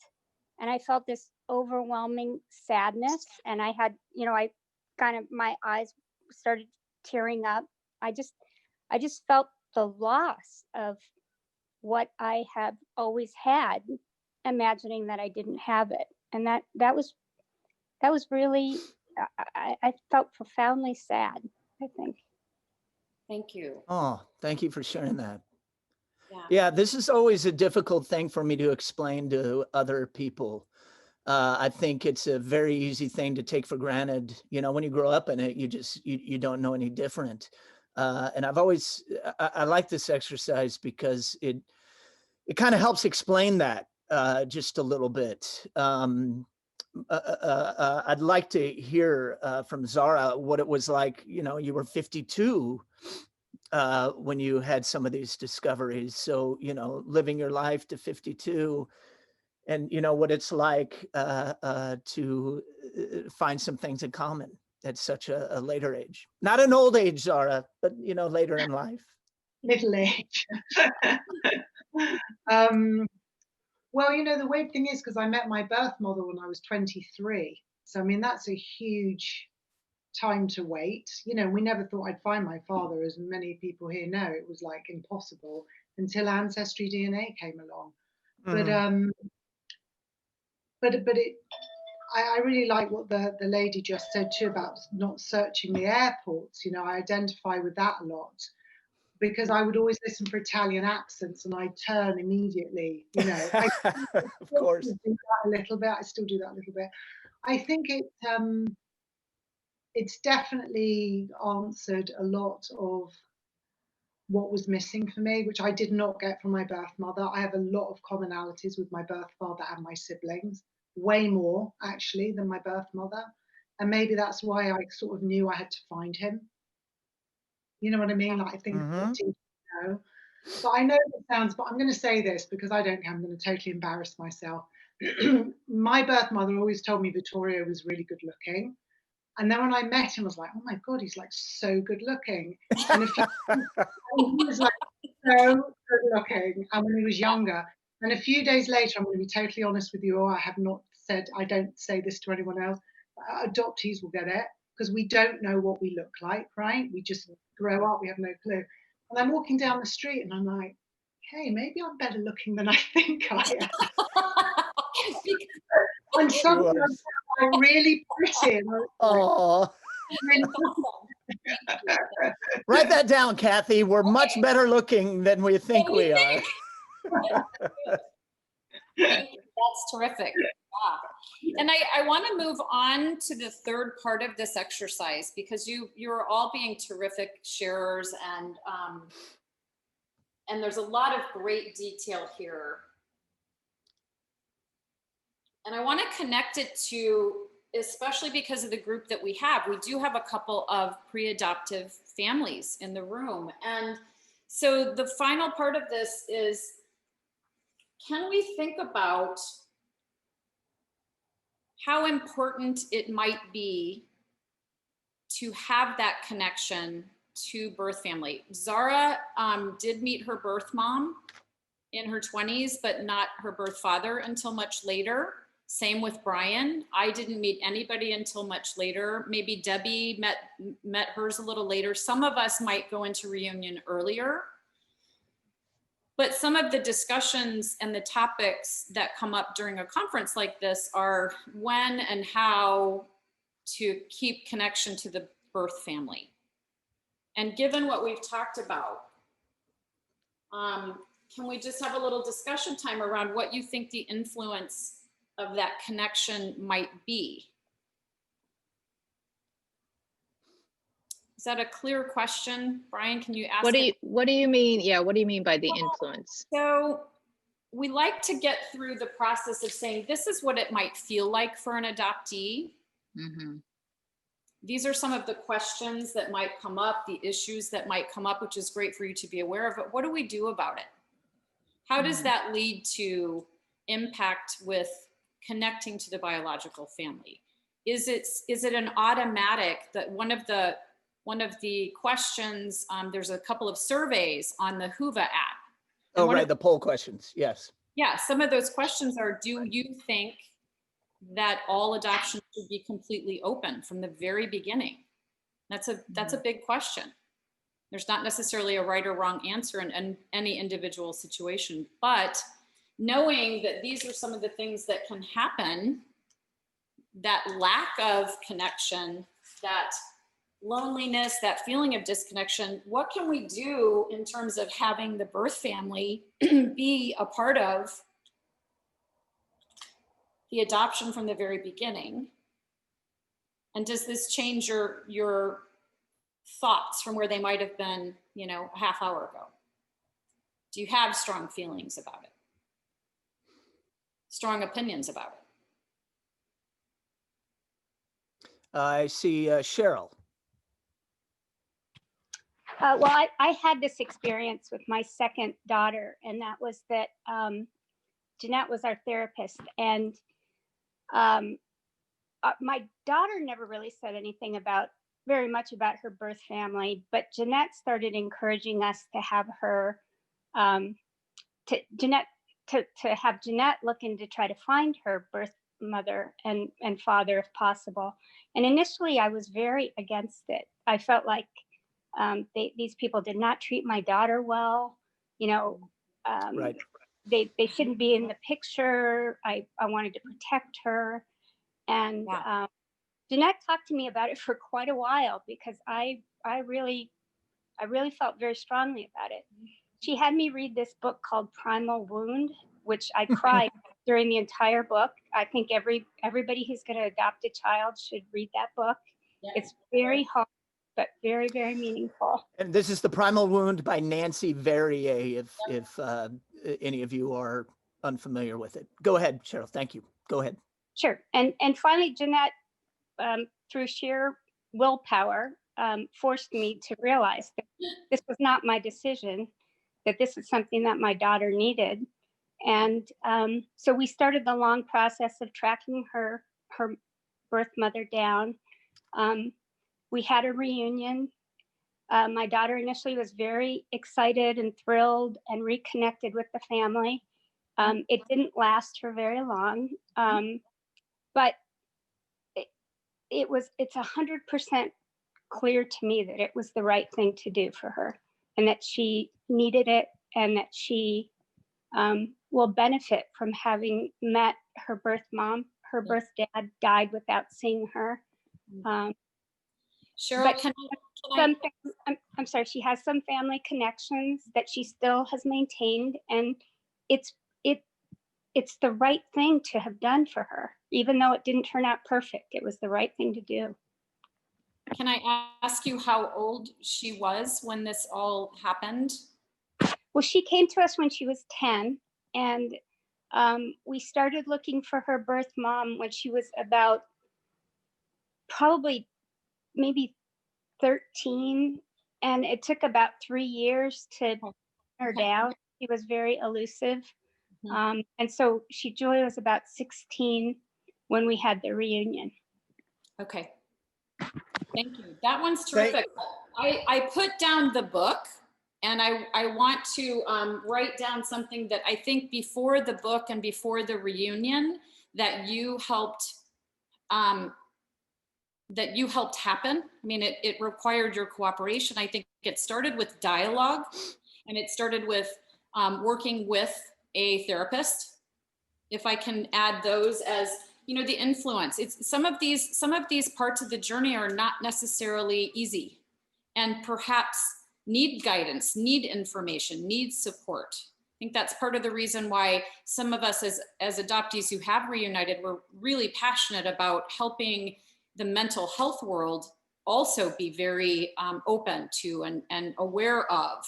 and I felt this overwhelming sadness, and I had, I kind of, my eyes started tearing up. I just felt the loss of what I have always had, imagining that I didn't have it, and that was really, I felt profoundly sad, I think. Thank you. Oh, thank you for sharing that. Yeah. Yeah, this is always a difficult thing for me to explain to other people. I think it's a very easy thing to take for granted. When you grow up in it, you don't know any different. And I like this exercise because it kind of helps explain that just a little bit. I'd like to hear from Zara what it was like. You were 52 when you had some of these discoveries. So, living your life to 52 and, what it's like to find some things in common at such a later age. Not an old age, Zara, but, later in life. Middle age. Well, the weird thing is, because I met my birth mother when I was 23. So, I mean, that's a huge time to wait. We never thought I'd find my father, as many people here know. It was like impossible until Ancestry DNA came along. Mm. But I really like what the lady just said too about not searching the airports. I identify with that a lot, because I would always listen for Italian accents and I'd turn immediately. I Of course. do that a little bit. I still do that a little bit. I think it's definitely answered a lot of what was missing for me, which I did not get from my birth mother. I have a lot of commonalities with my birth father and my siblings, way more actually than my birth mother. And maybe that's why I sort of knew I had to find him. You know what I mean? Like, I think But I know it sounds, but I'm going to say this because I'm going to totally embarrass myself. My birth mother always told me Vittorio was really good looking. And then when I met him, I was like, oh my God, he's like so good looking. And he was like so good looking. And when he was younger. And a few days later, I'm going to be totally honest with you, I have not said, I don't say this to anyone else. Adoptees will get it because we don't know what we look like, right? We just grow up, we have no clue. And I'm walking down the street and I'm like, hey, maybe I'm better looking than I think I am. And something I'm really pretty. Oh. Write that down, Cathy. We're much better looking than we think we are. That's terrific. Yeah. And I want to move on to the third part of this exercise, because you're all being terrific sharers, and there's a lot of great detail here. And I want to connect it to, especially because of the group that we have. We do have a couple of pre-adoptive families in the room. And so the final part of this is, can we think about how important it might be to have that connection to birth family? Zara did meet her birth mom in her 20s, but not her birth father until much later. Same with Brian. I didn't meet anybody until much later. Maybe Debbie met hers a little later. Some of us might go into reunion earlier. But some of the discussions and the topics that come up during a conference like this are when and how to keep connection to the birth family. And given what we've talked about, can we just have a little discussion time around what you think the influence of that connection might be? Is that a clear question? Brian, can you ask What it? do you mean? Yeah, what do you mean by the influence? So we like to get through the process of saying, this is what it might feel like for an adoptee. Mm-hmm. These are some of the questions that might come up, the issues that might come up, which is great for you to be aware of, but what do we do about it? How does that lead to impact with connecting to the biological family? Is it an automatic that one of the questions, there's a couple of surveys on the Whova app. Oh, right, the poll questions, yes. Yeah, some of those questions are, do you think that all adoption should be completely open from the very beginning? That's a big question. There's not necessarily a right or wrong answer in any individual situation, but knowing that these are some of the things that can happen, that lack of connection, that loneliness, that feeling of disconnection, what can we do in terms of having the birth family be a part of the adoption from the very beginning? And does this change your thoughts from where they might have been, a half hour ago? Do you have strong feelings about it? Strong opinions about it? I see Cheryl. Well, I had this experience with my second daughter, and that was that Jeanette was our therapist, and my daughter never really said anything very much about her birth family, but Jeanette started encouraging us to have her, to have Jeanette look into try to find her birth mother and father if possible. And initially I was very against it. I felt like these people did not treat my daughter well, Right. They shouldn't be in the picture. I wanted to protect her. And Jeanette talked to me about it for quite a while because I really felt very strongly about it. She had me read this book called Primal Wound, which I cried during the entire book. I think everybody who's going to adopt a child should read that book. Yeah. It's very hard, but very, very meaningful. And this is The Primal Wound by Nancy Verrier, if any of you are unfamiliar with it. Go ahead, Cheryl. Thank you. Go ahead. Sure. And finally, Jeanette, through sheer willpower, forced me to realize that this was not my decision, that this is something that my daughter needed. And so we started the long process of tracking her birth mother down. We had a reunion. My daughter initially was very excited and thrilled and reconnected with the family. It didn't last for very long, but it's 100% clear to me that it was the right thing to do for her, and that she needed it, and that she will benefit from having met her birth mom. Her birth dad died without seeing her. Cheryl, I'm sorry, she has some family connections that she still has maintained, and it's the right thing to have done for her. Even though it didn't turn out perfect, it was the right thing to do. Can I ask you how old she was when this all happened? Well, she came to us when she was 10, and we started looking for her birth mom when she was about probably maybe 13, and it took about 3 years to pin her down. She was very elusive. And so Joy was about 16 when we had the reunion. Okay. Thank you. That one's terrific. I put down the book, and I want to write down something that I think before the book and before the reunion that you helped happen. I mean, it required your cooperation. I think it started with dialogue, and it started with working with a therapist. If I can add those as, the influence. It's some of these parts of the journey are not necessarily easy, and perhaps need guidance, need information, need support. I think that's part of the reason why some of us as adoptees who have reunited, we're really passionate about helping the mental health world also be very open to and aware of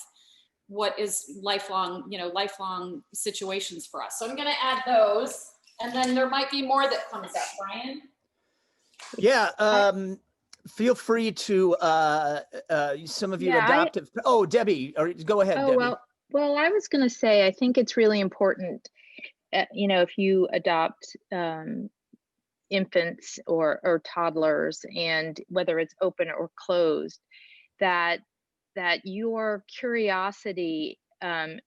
what is lifelong situations for us. So I'm going to add those, and then there might be more that comes up. Brian? Yeah, feel free to, some of you adoptive. Oh, Debbie, or go ahead, Debbie. Well, I was going to say, I think it's really important, if you adopt infants or toddlers, and whether it's open or closed, that your curiosity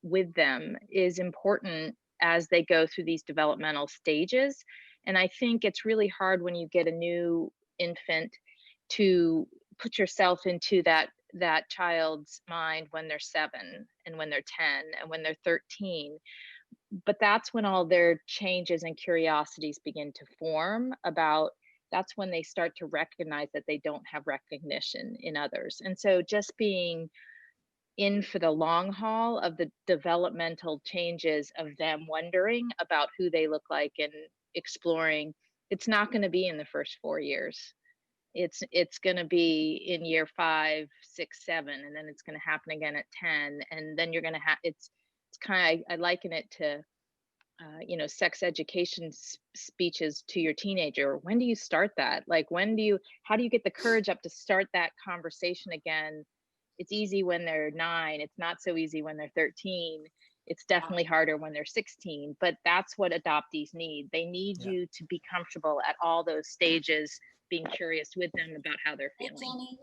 with them is important as they go through these developmental stages. And I think it's really hard when you get a new infant to put yourself into that child's mind when they're 7 and when they're 10 and when they're 13. But that's when all their changes and curiosities begin to form that's when they start to recognize that they don't have recognition in others. And so just being in for the long haul of the developmental changes of them wondering about who they look like and exploring, it's not going to be in the first 4 years. It's going to be in year 5, 6, 7, and then it's going to happen again at 10. And then you're going to have, it's kind of, I liken it to, sex education speeches to your teenager. When do you start that? Like, how do you get the courage up to start that conversation again? It's easy when they're 9. It's not so easy when they're 13. It's definitely harder when they're 16, but that's what adoptees need. They need you to be comfortable at all those stages, being curious with them about how they're feeling.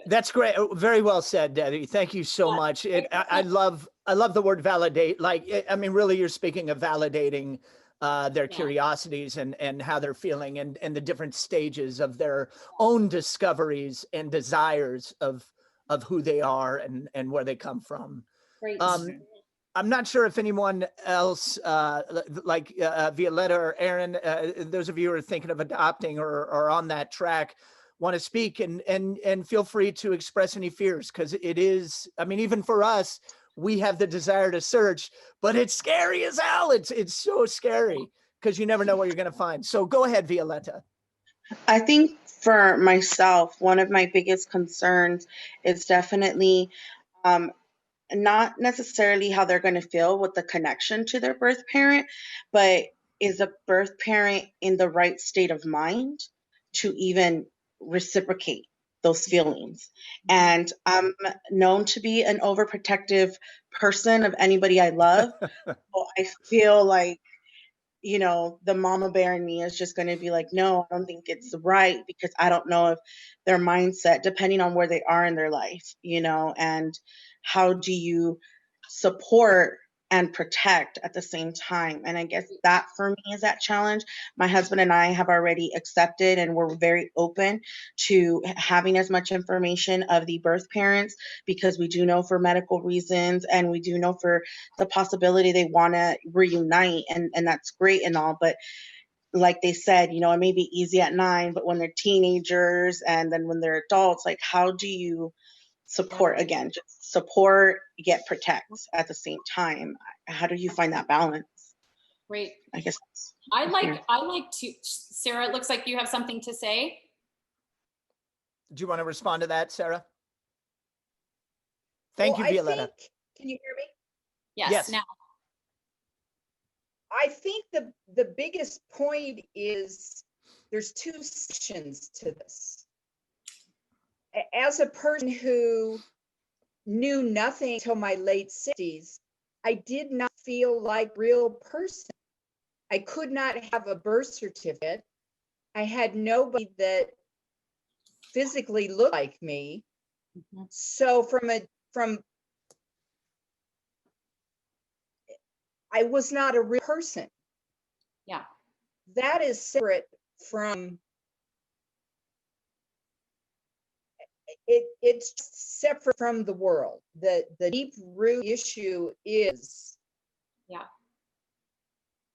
That's great. Very well said, Debbie. Thank you so much. I love the word validate. Like, I mean, really, you're speaking of validating their curiosities and how they're feeling and the different stages of their own discoveries and desires of who they are and where they come from. Great. I'm not sure if anyone else, like Violetta or Aaron, those of you who are thinking of adopting or are on that track, want to speak and feel free to express any fears, because it is, I mean, even for us, we have the desire to search, but it's scary as hell. It's so scary because you never know what you're going to find. So go ahead, Violetta. I think for myself, one of my biggest concerns is definitely not necessarily how they're going to feel with the connection to their birth parent, but is a birth parent in the right state of mind to even reciprocate those feelings? And I'm known to be an overprotective person of anybody I love. So I feel like, the mama bear in me is just going to be like, no, I don't think it's right, because I don't know if their mindset, depending on where they are in their life, and how do you support and protect at the same time? And I guess that for me is that challenge. My husband and I have already accepted, and we're very open to having as much information of the birth parents, because we do know for medical reasons, and we do know for the possibility they want to reunite, and that's great and all, but like they said, it may be easy at 9, but when they're teenagers and then when they're adults, like, how do you support, again, just support yet protect at the same time? How do you find that balance? Great. I guess I like to, Sarah, it looks like you have something to say. Do you want to respond to that, Sarah? Thank you, Violetta. Can you hear me? Yes. Now. I think the biggest point is there's 2 sections to this. As a person who knew nothing until my late 60s, I did not feel like a real person. I could not have a birth certificate. I had nobody that physically looked like me. So I was not a real person. Yeah. That is separate from it's separate from the world. The deep root issue is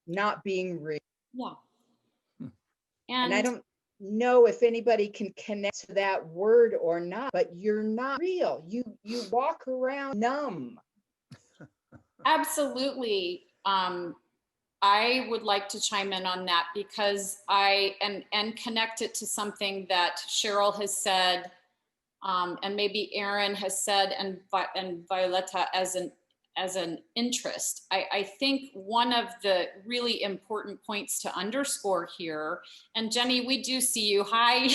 not being real. Yeah. And I don't know if anybody can connect to that word or not, but you're not real. You walk around numb. Absolutely. I would like to chime in on that because and connect it to something that Cheryl has said, and maybe Aaron has said, and Violetta as an interest. I think one of the really important points to underscore here, and Jenny, we do see you. Hi,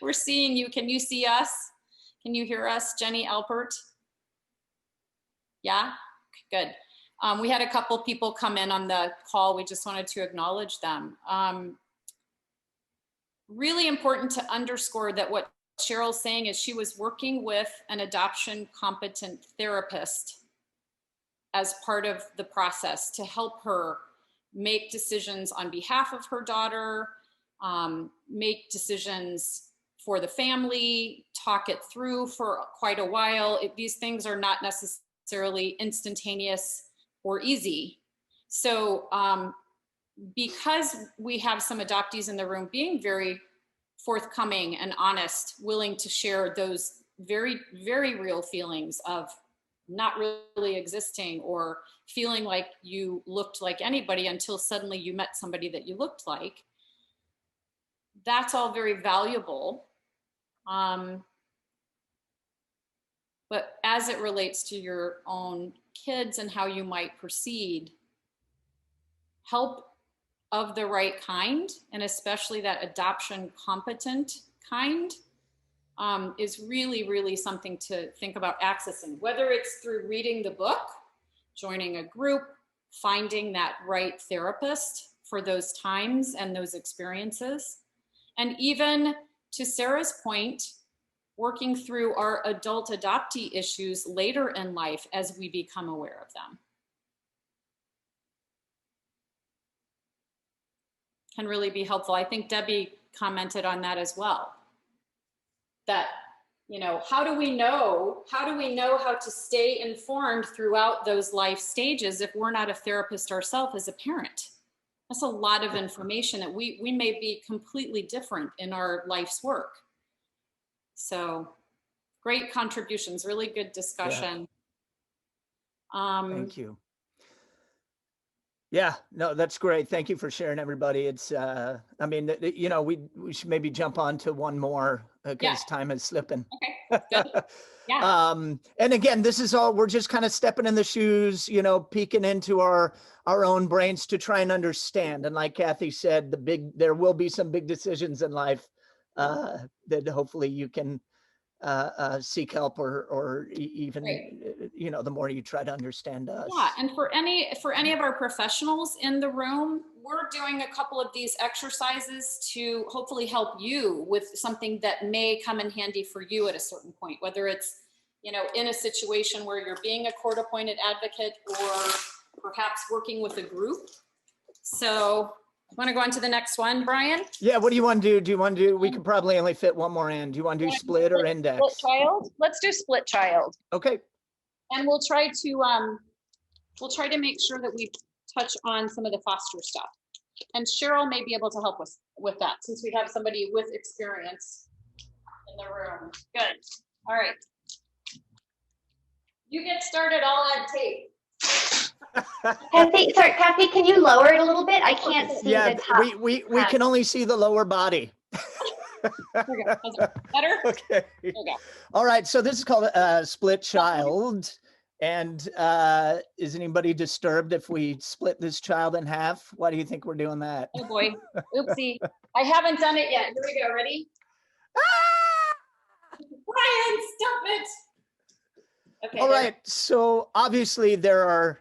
we're seeing you. Can you see us? Can you hear us, Jenny Alpert? Yeah, good. We had a couple people come in on the call. We just wanted to acknowledge them. Really important to underscore that what Cheryl's saying is she was working with an adoption competent therapist as part of the process to help her make decisions on behalf of her daughter, make decisions for the family, talk it through for quite a while. These things are not necessarily instantaneous or easy. So because we have some adoptees in the room being very forthcoming and honest, willing to share those very, very real feelings of not really existing or feeling like you looked like anybody until suddenly you met somebody that you looked like, that's all very valuable. But as it relates to your own kids and how you might proceed, help of the right kind, and especially that adoption competent kind, is really, really something to think about accessing, whether it's through reading the book, joining a group, finding that right therapist for those times and those experiences, and even to Sarah's point, working through our adult adoptee issues later in life as we become aware of them. Can really be helpful. I think Debbie commented on that as well. That, you know, how do we know how to stay informed throughout those life stages if we're not a therapist ourselves as a parent? That's a lot of information that we may be completely different in our life's work. So great contributions, really good discussion. Yeah. Thank you. Yeah, no, that's great. Thank you for sharing, everybody. It's, I mean, you know, we should maybe jump on to one more because time is slipping. Okay, good. Yeah. And again, this is all, we're just kind of stepping in the shoes, you know, peeking into our own brains to try and understand. And like Cathy said, there will be some big decisions in life that hopefully you can seek help or even, you know, the more you try to understand us. Yeah, and for any of our professionals in the room, we're doing a couple of these exercises to hopefully help you with something that may come in handy for you at a certain point, whether it's, you know, in a situation where you're being a court-appointed advocate or perhaps working with a group. So want to go on to the next one, Brian? Yeah, what do you want to do? Do you want to do, we could probably only fit one more in. Do you want to do split or index? Split child? Let's do split child. Okay. And we'll try to make sure that we touch on some of the foster stuff. And Cheryl may be able to help us with that since we have somebody with experience in the room. Good. All right. You get started, I'll add tape. Cathy, can you lower it a little bit? I can't see the top. We can only see the lower body. Better? Okay. All right, so this is called split child. And is anybody disturbed if we split this child in half? Why do you think we're doing that? Oh boy, oopsie. I haven't done it yet. Here we go, ready? Brian, stop it. Okay. All right, so obviously there are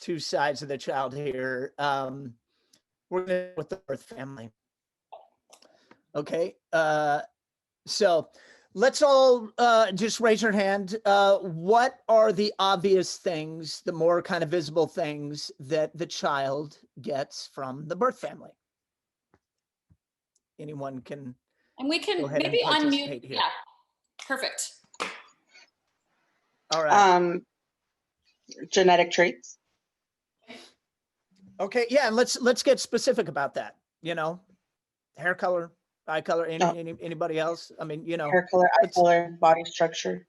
two sides of the child here. We're going with the birth family. Okay, so let's all just raise your hand. What are the obvious things, the more kind of visible things that the child gets from the birth family? Anyone can. And we can maybe unmute. Yeah, perfect. All right. Genetic traits. Okay, yeah, let's get specific about that, you know. Hair color, eye color, No. anybody else? I mean, you know, Hair color, eye it's- color, body structure,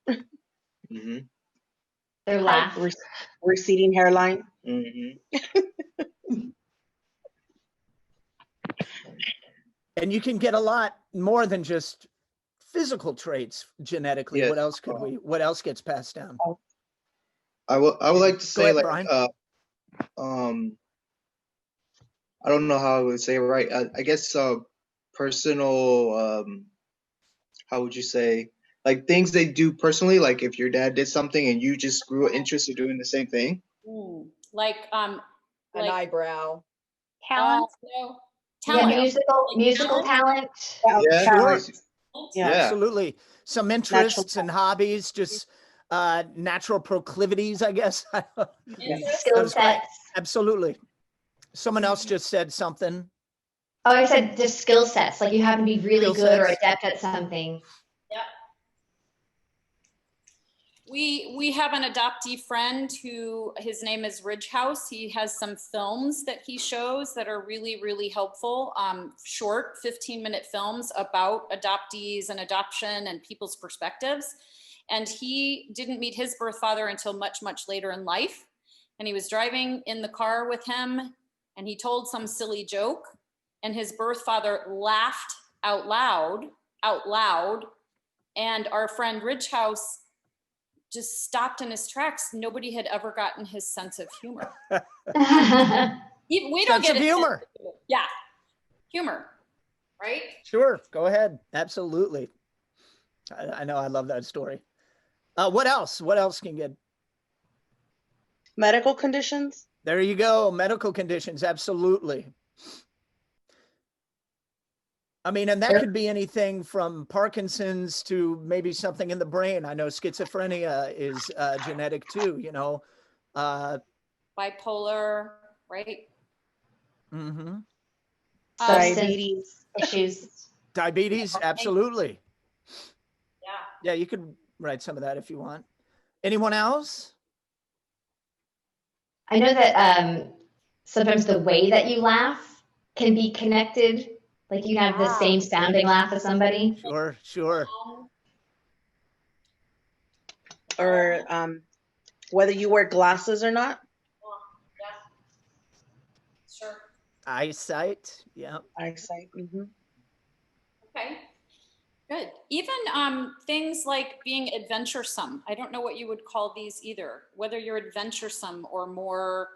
Mm-hmm. Their laugh. receding hairline. Mm-hmm. and you can get a lot more than just physical traits genetically. Yes. What else gets passed down? I would like to Go say ahead, like Brian. I don't know how I would say it right. I guess personal how would you say, like things they do personally, like if your dad did something and you just grew an interest in doing the same thing. Like An eyebrow. Talent. no, Yeah, talent. musical talent. Yeah. Sure. Yeah. Absolutely. Some interests and hobbies, just natural proclivities, I guess. Skill sets. Absolutely. Someone else just said something. Oh, I said just skill sets. Like you happen to be really Skill good or sets. adept at something. Yep. We have an adoptee friend who, his name is Ridgehouse. He has some films that he shows that are really, really helpful. Short 15-minute films about adoptees and adoption and people's perspectives. And he didn't meet his birth father until much, much later in life. And he was driving in the car with him and he told some silly joke and his birth father laughed out loud. And our friend Ridgehouse just stopped in his tracks. Nobody had ever gotten his sense of humor. We don't Sense get of it. humor. Yeah, humor, right? Sure, go ahead. Absolutely. I know, I love that story. What else? What else can get? Medical conditions. There you go. Medical conditions. Absolutely. I mean, and that could be anything from Parkinson's to maybe something in the brain. I know schizophrenia is genetic too, you know. Bipolar, right? Mm-hmm. Diabetes issues. Diabetes, absolutely. Yeah. Yeah, you could write some of that if you want. Anyone else? I know that sometimes the way that you laugh can be connected. Like you have the same sounding laugh as somebody. Sure. Or whether you wear glasses or not. Yeah. Sure. Eyesight. Yeah. Eyesight. Mm-hmm. Okay. Good. Even things like being adventuresome. I don't know what you would call these either, whether you're adventuresome or more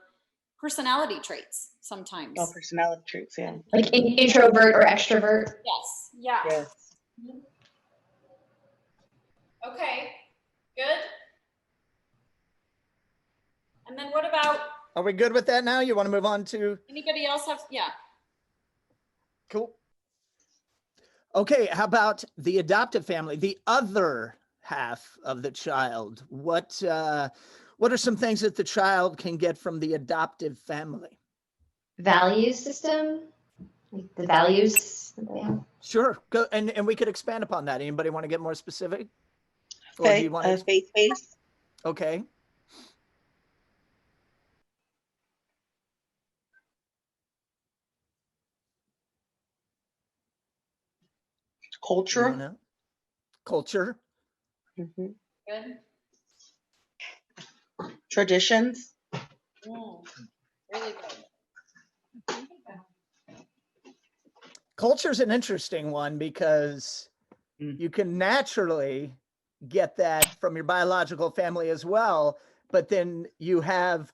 personality traits sometimes. Oh, personality traits, yeah. Like introvert or extrovert. Yes. Yeah. Yes. Okay. Good. And then what about? Are we good with that now? You want to move on to? Anybody else have? Yeah. Cool. Okay, how about the adoptive family, the other half of the child? What are some things that the child can get from the adoptive family? Value system, like the values that they have. Sure, go and we could expand upon that. Anybody want to get more specific? Or do you want to? Faith-based. Okay. Culture. Culture. Mm-hmm. Good. Traditions. Really good. Culture is an interesting one because you can naturally get that from your biological family as well, but then you have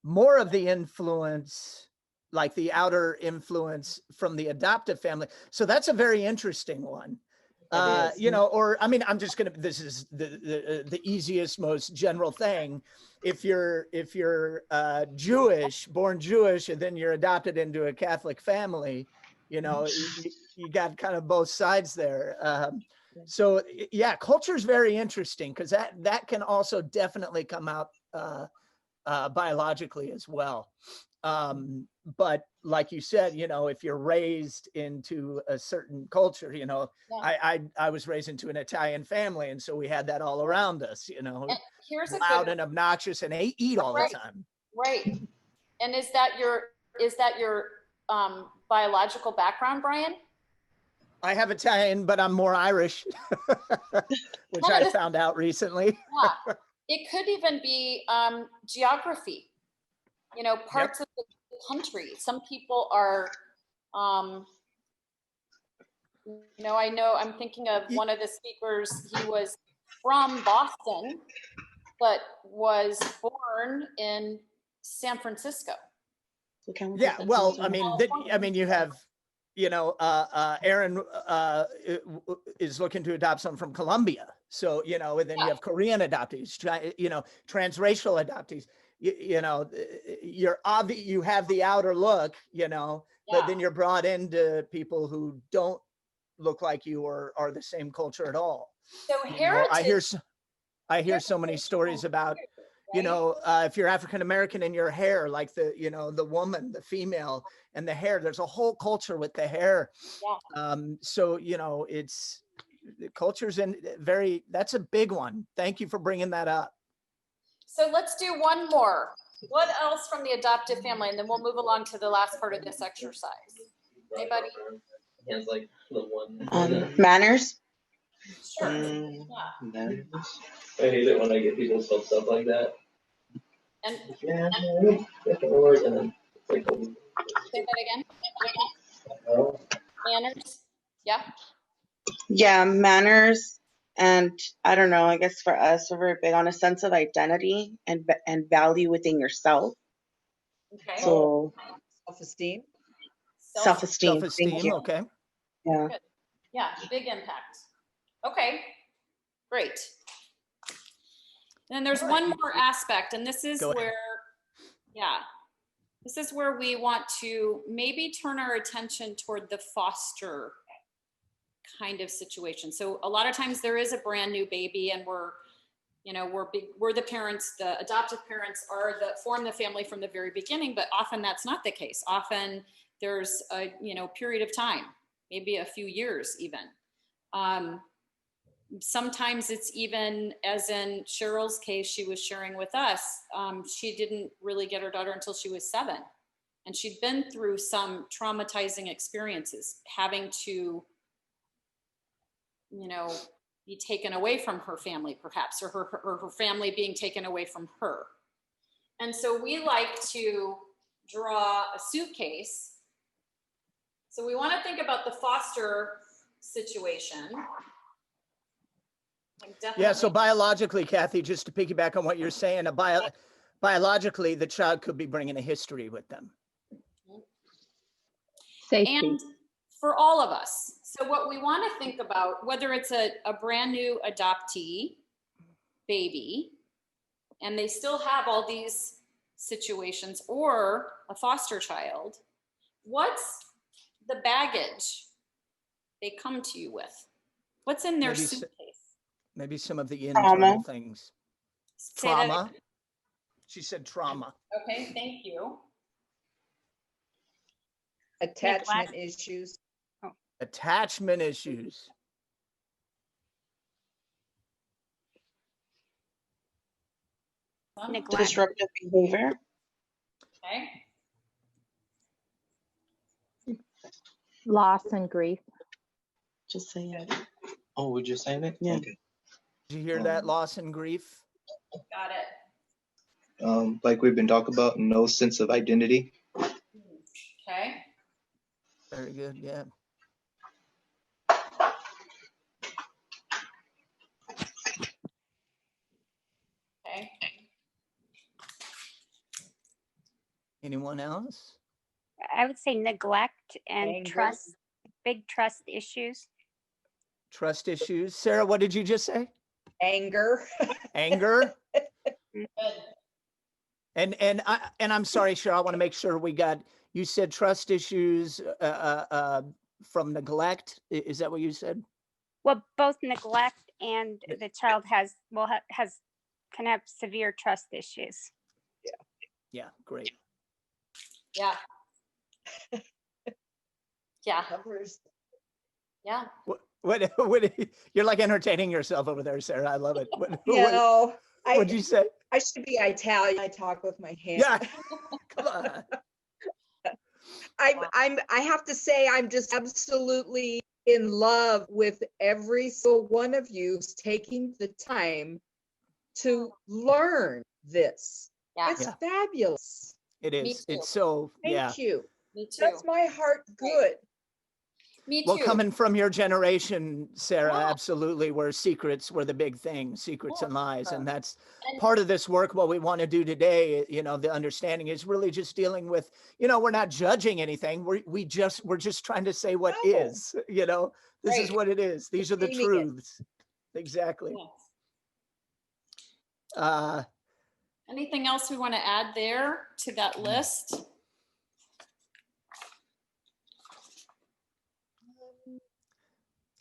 more of the influence, like the outer influence from the adoptive family. So that's a very interesting one. You know, or I mean, I'm just gonna. This is the easiest, most general thing. If you're Jewish, born Jewish, and then you're adopted into a Catholic family, you know, you got kind of both sides there. So yeah, culture is very interesting because that can also definitely come out biologically as well. But like you said, you know, if you're raised into a certain culture, you know, yeah. I was raised into an Italian family, and so we had that all around us, you know, here's loud and obnoxious, and they eat all the time. Right. And is that your biological background, Brian? I have Italian, but I'm more Irish, which I found out recently. Yeah. It could even be geography, you know, parts of the country. Some people are, you know, I'm thinking of one of the speakers, he was from Boston, but was born in San Francisco. Yeah, well, I mean, you have, you know, Aaron is looking to adopt someone from Colombia. So, you know, and then you have Korean adoptees, you know, transracial adoptees. You know, you have the outer look, you know, but then you're brought into people who don't look like you or are the same culture at all. So heritage. I hear so many stories about, you know, if you're African American and your hair, like the, you know, the woman, the female, and the hair. There's a whole culture with the hair. Yeah. So you know, it's the culture's that's a big one. Thank you for bringing that up. So let's do one more. What else from the adoptive family, and then we'll move along to the last part of this exercise. Anybody? Hands like the one. Manners. Sure. Manners. I hate it when I get people spell stuff like that. And and then like, say that again. Manners. Yeah. Yeah, manners. And I don't know, I guess for us, we're very big on a sense of identity and value within yourself. Okay. So self-esteem. Self-esteem. Okay. Yeah. Good. Yeah, big impact. Okay, great. And then there's one more aspect, and this is where, this is where we want to maybe turn our attention toward the foster kind of situation. So a lot of times there is a brand new baby, and we're the parents, the adoptive parents form the family from the very beginning, but often that's not the case. Often there's a, you know, period of time, maybe a few years even. Sometimes it's even, as in Cheryl's case, she was sharing with us, she didn't really get her daughter until she was 7. And she'd been through some traumatizing experiences, having to, you know, be taken away from her family perhaps, or her family being taken away from her. And so we like to draw a suitcase. So we want to think about the foster situation. Yeah, so biologically, Cathy, just to piggyback on what you're saying, biologically, the child could be bringing a history with them. Safety. And for all of us. So what we want to think about, whether it's a brand new adoptee baby, and they still have all these situations, or a foster child, what's the baggage they come to you with? What's in their suitcase? Maybe some of the internal things. Trauma. She said trauma. Okay, thank you. Attachment issues. Attachment issues. Neglect. Disruptive behavior. Okay. Loss and grief. Just saying it. Oh, we're just saying it? Yeah. Okay. Did you hear that? Loss and grief. Got it. Like we've been talking about, no sense of identity. Okay. Very good. Yeah. Okay. Anyone else? I would say neglect and Anger. trust, big trust issues. Trust issues. Sarah, what did you just say? Anger. Anger. Good. And I'm sorry, Cheryl, I want to make sure we got, you said trust issues from neglect. Is that what you said? Well, both neglect and the child can have severe trust issues. Yeah, great. Yeah. Yeah. Covers. Yeah. What you're like entertaining yourself over there, Sarah. I love it. What'd you say? I should be Italian. I talk with my hands. Yeah. Come on. I have to say, I'm just absolutely in love with every single one of you taking the time to learn this. Yeah. It's fabulous. It Me is. too. It's so, yeah. Thank you. Me too. That's my heart good. Me Well, too. coming from your generation, Sarah, Yeah. absolutely, where secrets were the big thing, secrets and lies. And that's And- part of this work. What we want to do today, the understanding is really just dealing with, we're not judging anything. We're just trying to say what No. is, this is Right. what it is. These are the Naming it. truths. Exactly. Yes. Anything else we want to add there to that list?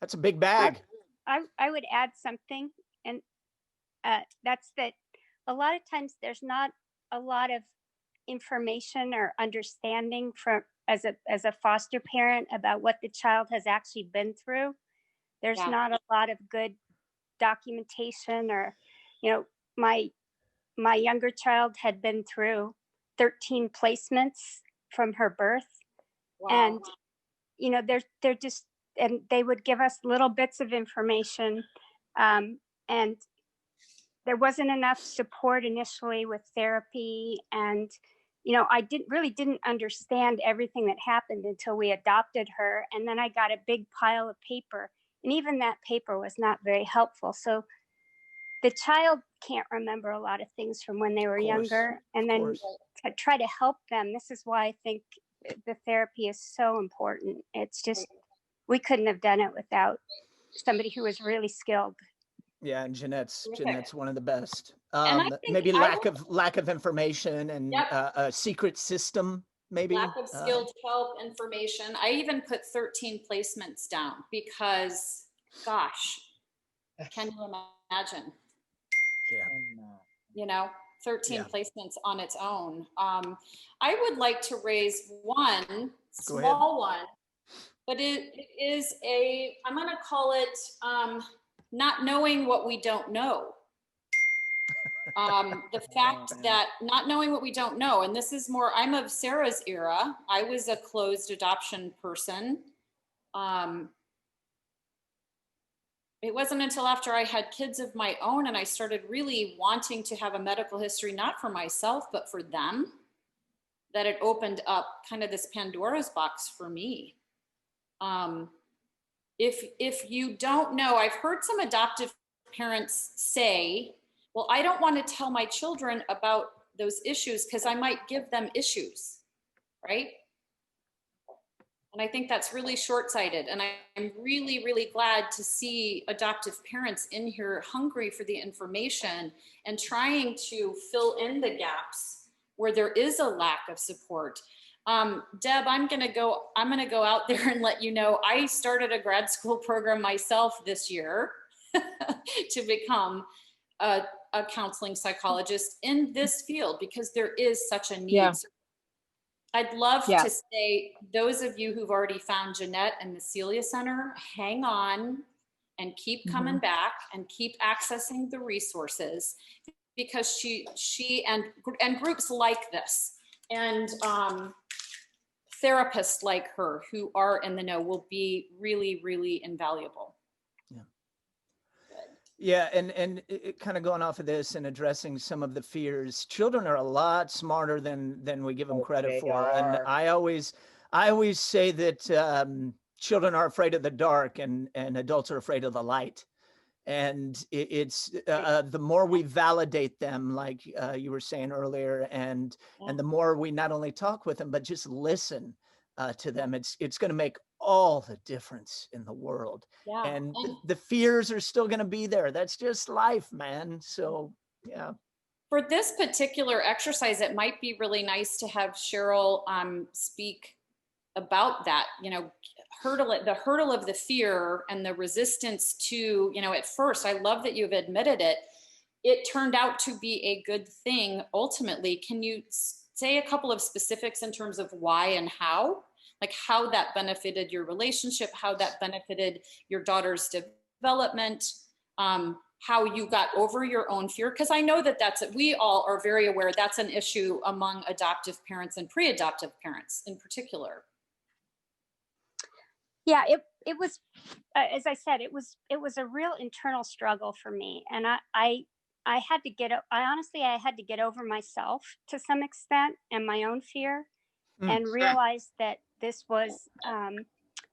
That's a big bag. I would add something, and that's that a lot of times there's not a lot of information or understanding from as a foster parent about what the child has actually been through. There's not a lot of good documentation, or my younger child had been through 13 placements from her birth. Wow. And they're just, and they would give us little bits of information, and there wasn't enough support initially with therapy. And I didn't understand everything that happened until we adopted her, and then I got a big pile of paper, and even that paper was not very helpful. So the child can't remember a lot of things from when they were younger, and then to try to help them. This is why I think the therapy is so important. It's just, we couldn't have done it without somebody who was really skilled. Yeah, and Jeanette's one of the best. And I think Maybe lack of information and a secret system, maybe. Lack of skilled help, information. I even put 13 placements down because, gosh, can you imagine? Yeah. 13 placements on its own. I would like to raise one small one, but it is I'm going to call it not knowing what we don't know. The fact that not knowing what we don't know, and this is more, I'm of Sarah's era. I was a closed adoption person. It wasn't until after I had kids of my own and I started really wanting to have a medical history, not for myself, but for them, that it opened up kind of this Pandora's box for me. If you don't know, I've heard some adoptive parents say, well, I don't want to tell my children about those issues because I might give them issues, right? And I think that's really short-sighted. And I'm really, really glad to see adoptive parents in here hungry for the information and trying to fill in the gaps where there is a lack of support. Deb, I'm gonna go out there and let you know, I started a grad school program myself this year to become a counseling psychologist in this field because there is such a need. Yeah. I'd love to say, those of you who've already found Jeanette and the Celia Center, hang on and keep coming back and keep accessing the resources, because she and groups like this and therapists like her who are in the know will be really, really invaluable. Yeah, and it kind of going off of this and addressing some of the fears. Children are a lot smarter than we give them credit for. And I always say that children are afraid of the dark and adults are afraid of the light. And it's the more we validate them, like you were saying earlier, and the more we not only talk with them but just listen to them, it's going to make all the difference in the world. Yeah. And the fears are still going to be there. That's just life, man. So yeah. For this particular exercise, it might be really nice to have Cheryl speak about that, the hurdle of the fear and the resistance to, at first, I love that you've admitted it. It turned out to be a good thing. Ultimately, can you say a couple of specifics in terms of why and how? Like how that benefited your relationship, how that benefited your daughter's development, how you got over your own fear? Because I know we all are very aware that's an issue among adoptive parents and pre-adoptive parents in particular. Yeah, it was, as I said, it was a real internal struggle for me, and I had to I honestly had to get over myself to some extent and my own fear, and realize that this was,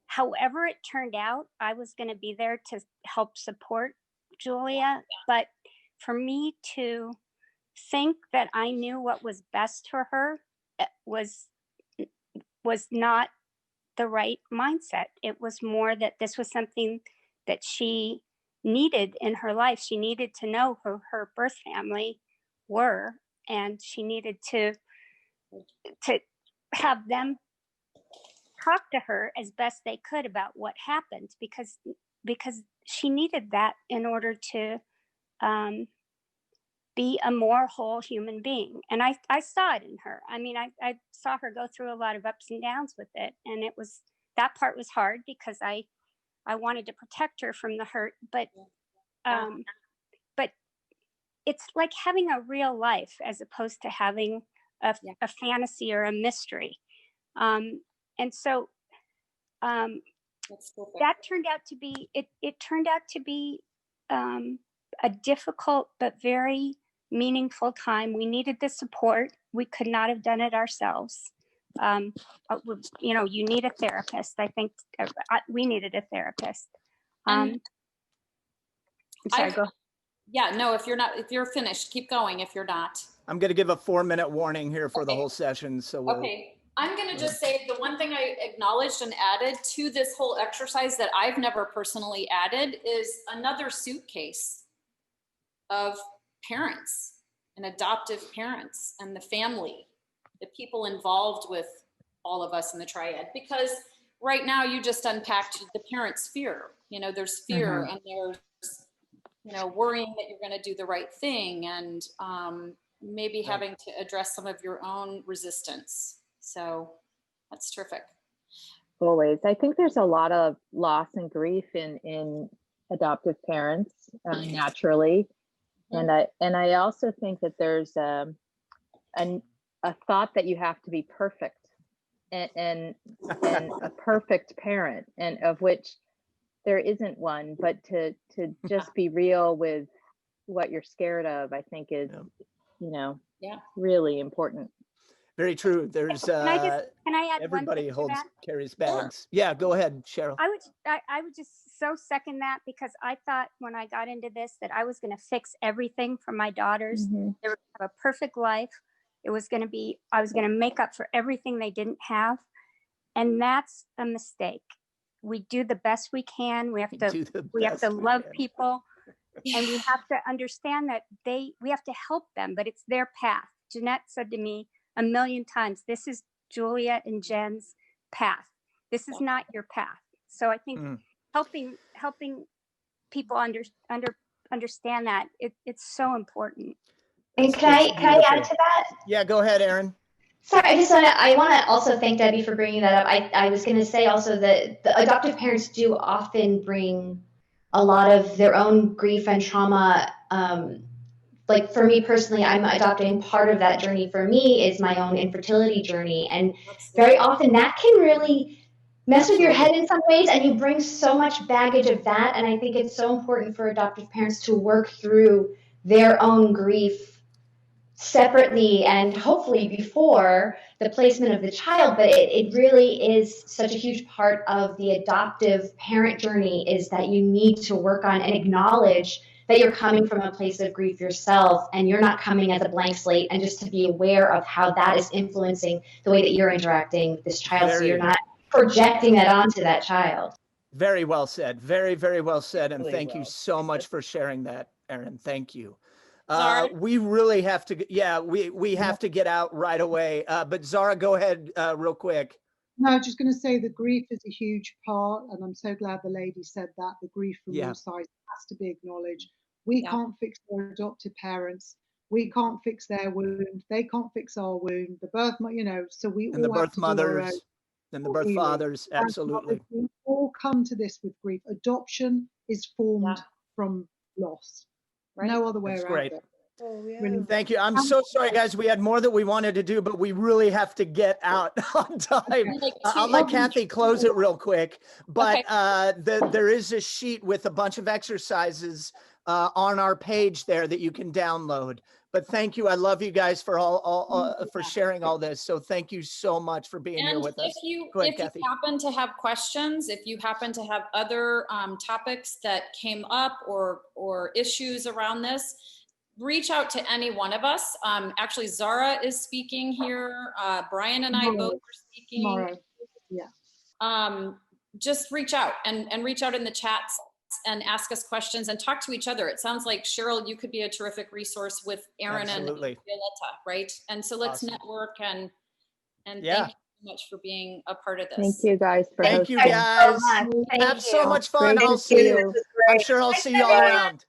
however it turned out, I was going to be there to help support Julia. But for me to think that I knew what was best for her was not the right mindset. It was more that this was something that she needed in her life. She needed to know who her birth family were, and she needed to have them talk to her as best they could about what happened, because she needed that in order to be a more whole human being. And I saw it in her. I mean, I saw her go through a lot of ups and downs with it. And that part was hard because I wanted to protect her from the hurt, but it's like having a real life as opposed to having a fantasy or a mystery. And so that turned out to be, it turned out to be a difficult but very meaningful time. We needed the support. We could not have done it ourselves. You know, you need a therapist. I think we needed a therapist. I'm sorry, go ahead. Yeah, no, if you're finished, keep going. If you're not. I'm going to give a 4-minute warning here for the whole session. So Okay. I'm going to just say the one thing I acknowledged and added to this whole exercise that I've never personally added is another suitcase of parents and adoptive parents and the family, the people involved with all of us in the triad. Because right now you just unpacked the parents' fear. You know, there's fear and there's, you know, worrying that you're going to do the right thing, and maybe having to address some of your own resistance. So that's terrific. Always. I think there's a lot of loss and grief in adoptive parents, naturally. And I also think that there's a thought that you have to be perfect and a perfect parent, and of which there isn't one, but to just be real with what you're scared of, I think is, you know, really important. Very true. There's can I add everybody one thing holds to that? carries bags. Yeah, go ahead, Cheryl. I would just so second that, because I thought when I got into this that I was going to fix everything for my daughters. They were going to have a perfect life. I was going to make up for everything they didn't have. And that's a mistake. We do the best we can. We have to love people, and we have to understand that we have to help them, but it's their path. Jeanette said to me a million times, this is Julia and Jen's path. This is not your path. So I think helping people understand that it's so important. And can I add to that? Yeah, go ahead, Erin. Sorry, I want to also thank Debbie for bringing that up. I was going to say also that the adoptive parents do often bring a lot of their own grief and trauma. Like for me personally, I'm adopting. Part of that journey for me is my own infertility journey. And very often that can really mess with your head in some ways, and you bring so much baggage of that. And I think it's so important for adoptive parents to work through their own grief separately and hopefully before the placement of the child. But it really is such a huge part of the adoptive parent journey, is that you need to work on and acknowledge that you're coming from a place of grief yourself, and you're not coming as a blank slate, and just to be aware of how that is influencing the way that you're interacting with this child. So you're not projecting that onto that child. Very well said. Very, very well said. And thank you so much for sharing that, Erin. Thank you. We really have to, we have to get out right away. But Zara, go ahead real quick. No, I was just going to say the grief is a huge part, and I'm so glad the lady said that. The grief from all sides has to be acknowledged. We can't fix their adopted parents. We can't fix their wound. They can't fix our wound. The birth, so we and all the have birth to mothers and the birth fathers. Absolutely. We all come to this with grief. Adoption is formed from loss. Right. No other way around it. Oh, yeah. Thank you. I'm so sorry, guys. We had more that we wanted to do, but we really have to get out on time. I'll let Cathy close it real quick, but there is a sheet with a bunch of exercises on our page there that you can download. But thank you. I love you guys for for sharing all this. So thank you so much for being here with us. Go ahead, If you Cathy. happen to have questions, if you happen to have other topics that came up or issues around this, reach out to any one of us. Actually, Zara is speaking here. Brian and I both are speaking. Tomorrow. Yeah. Just reach out and reach out in the chats and ask us questions and talk to each other. It sounds like, Cheryl, you could be a terrific resource with Aaron and Violetta, right? And so let's network and thank you so much for being a part of this. Thank you guys for Thank hosting. you guys. Thank Have so you. much fun. Great to I'll see see you. I'm sure I'll see you all around.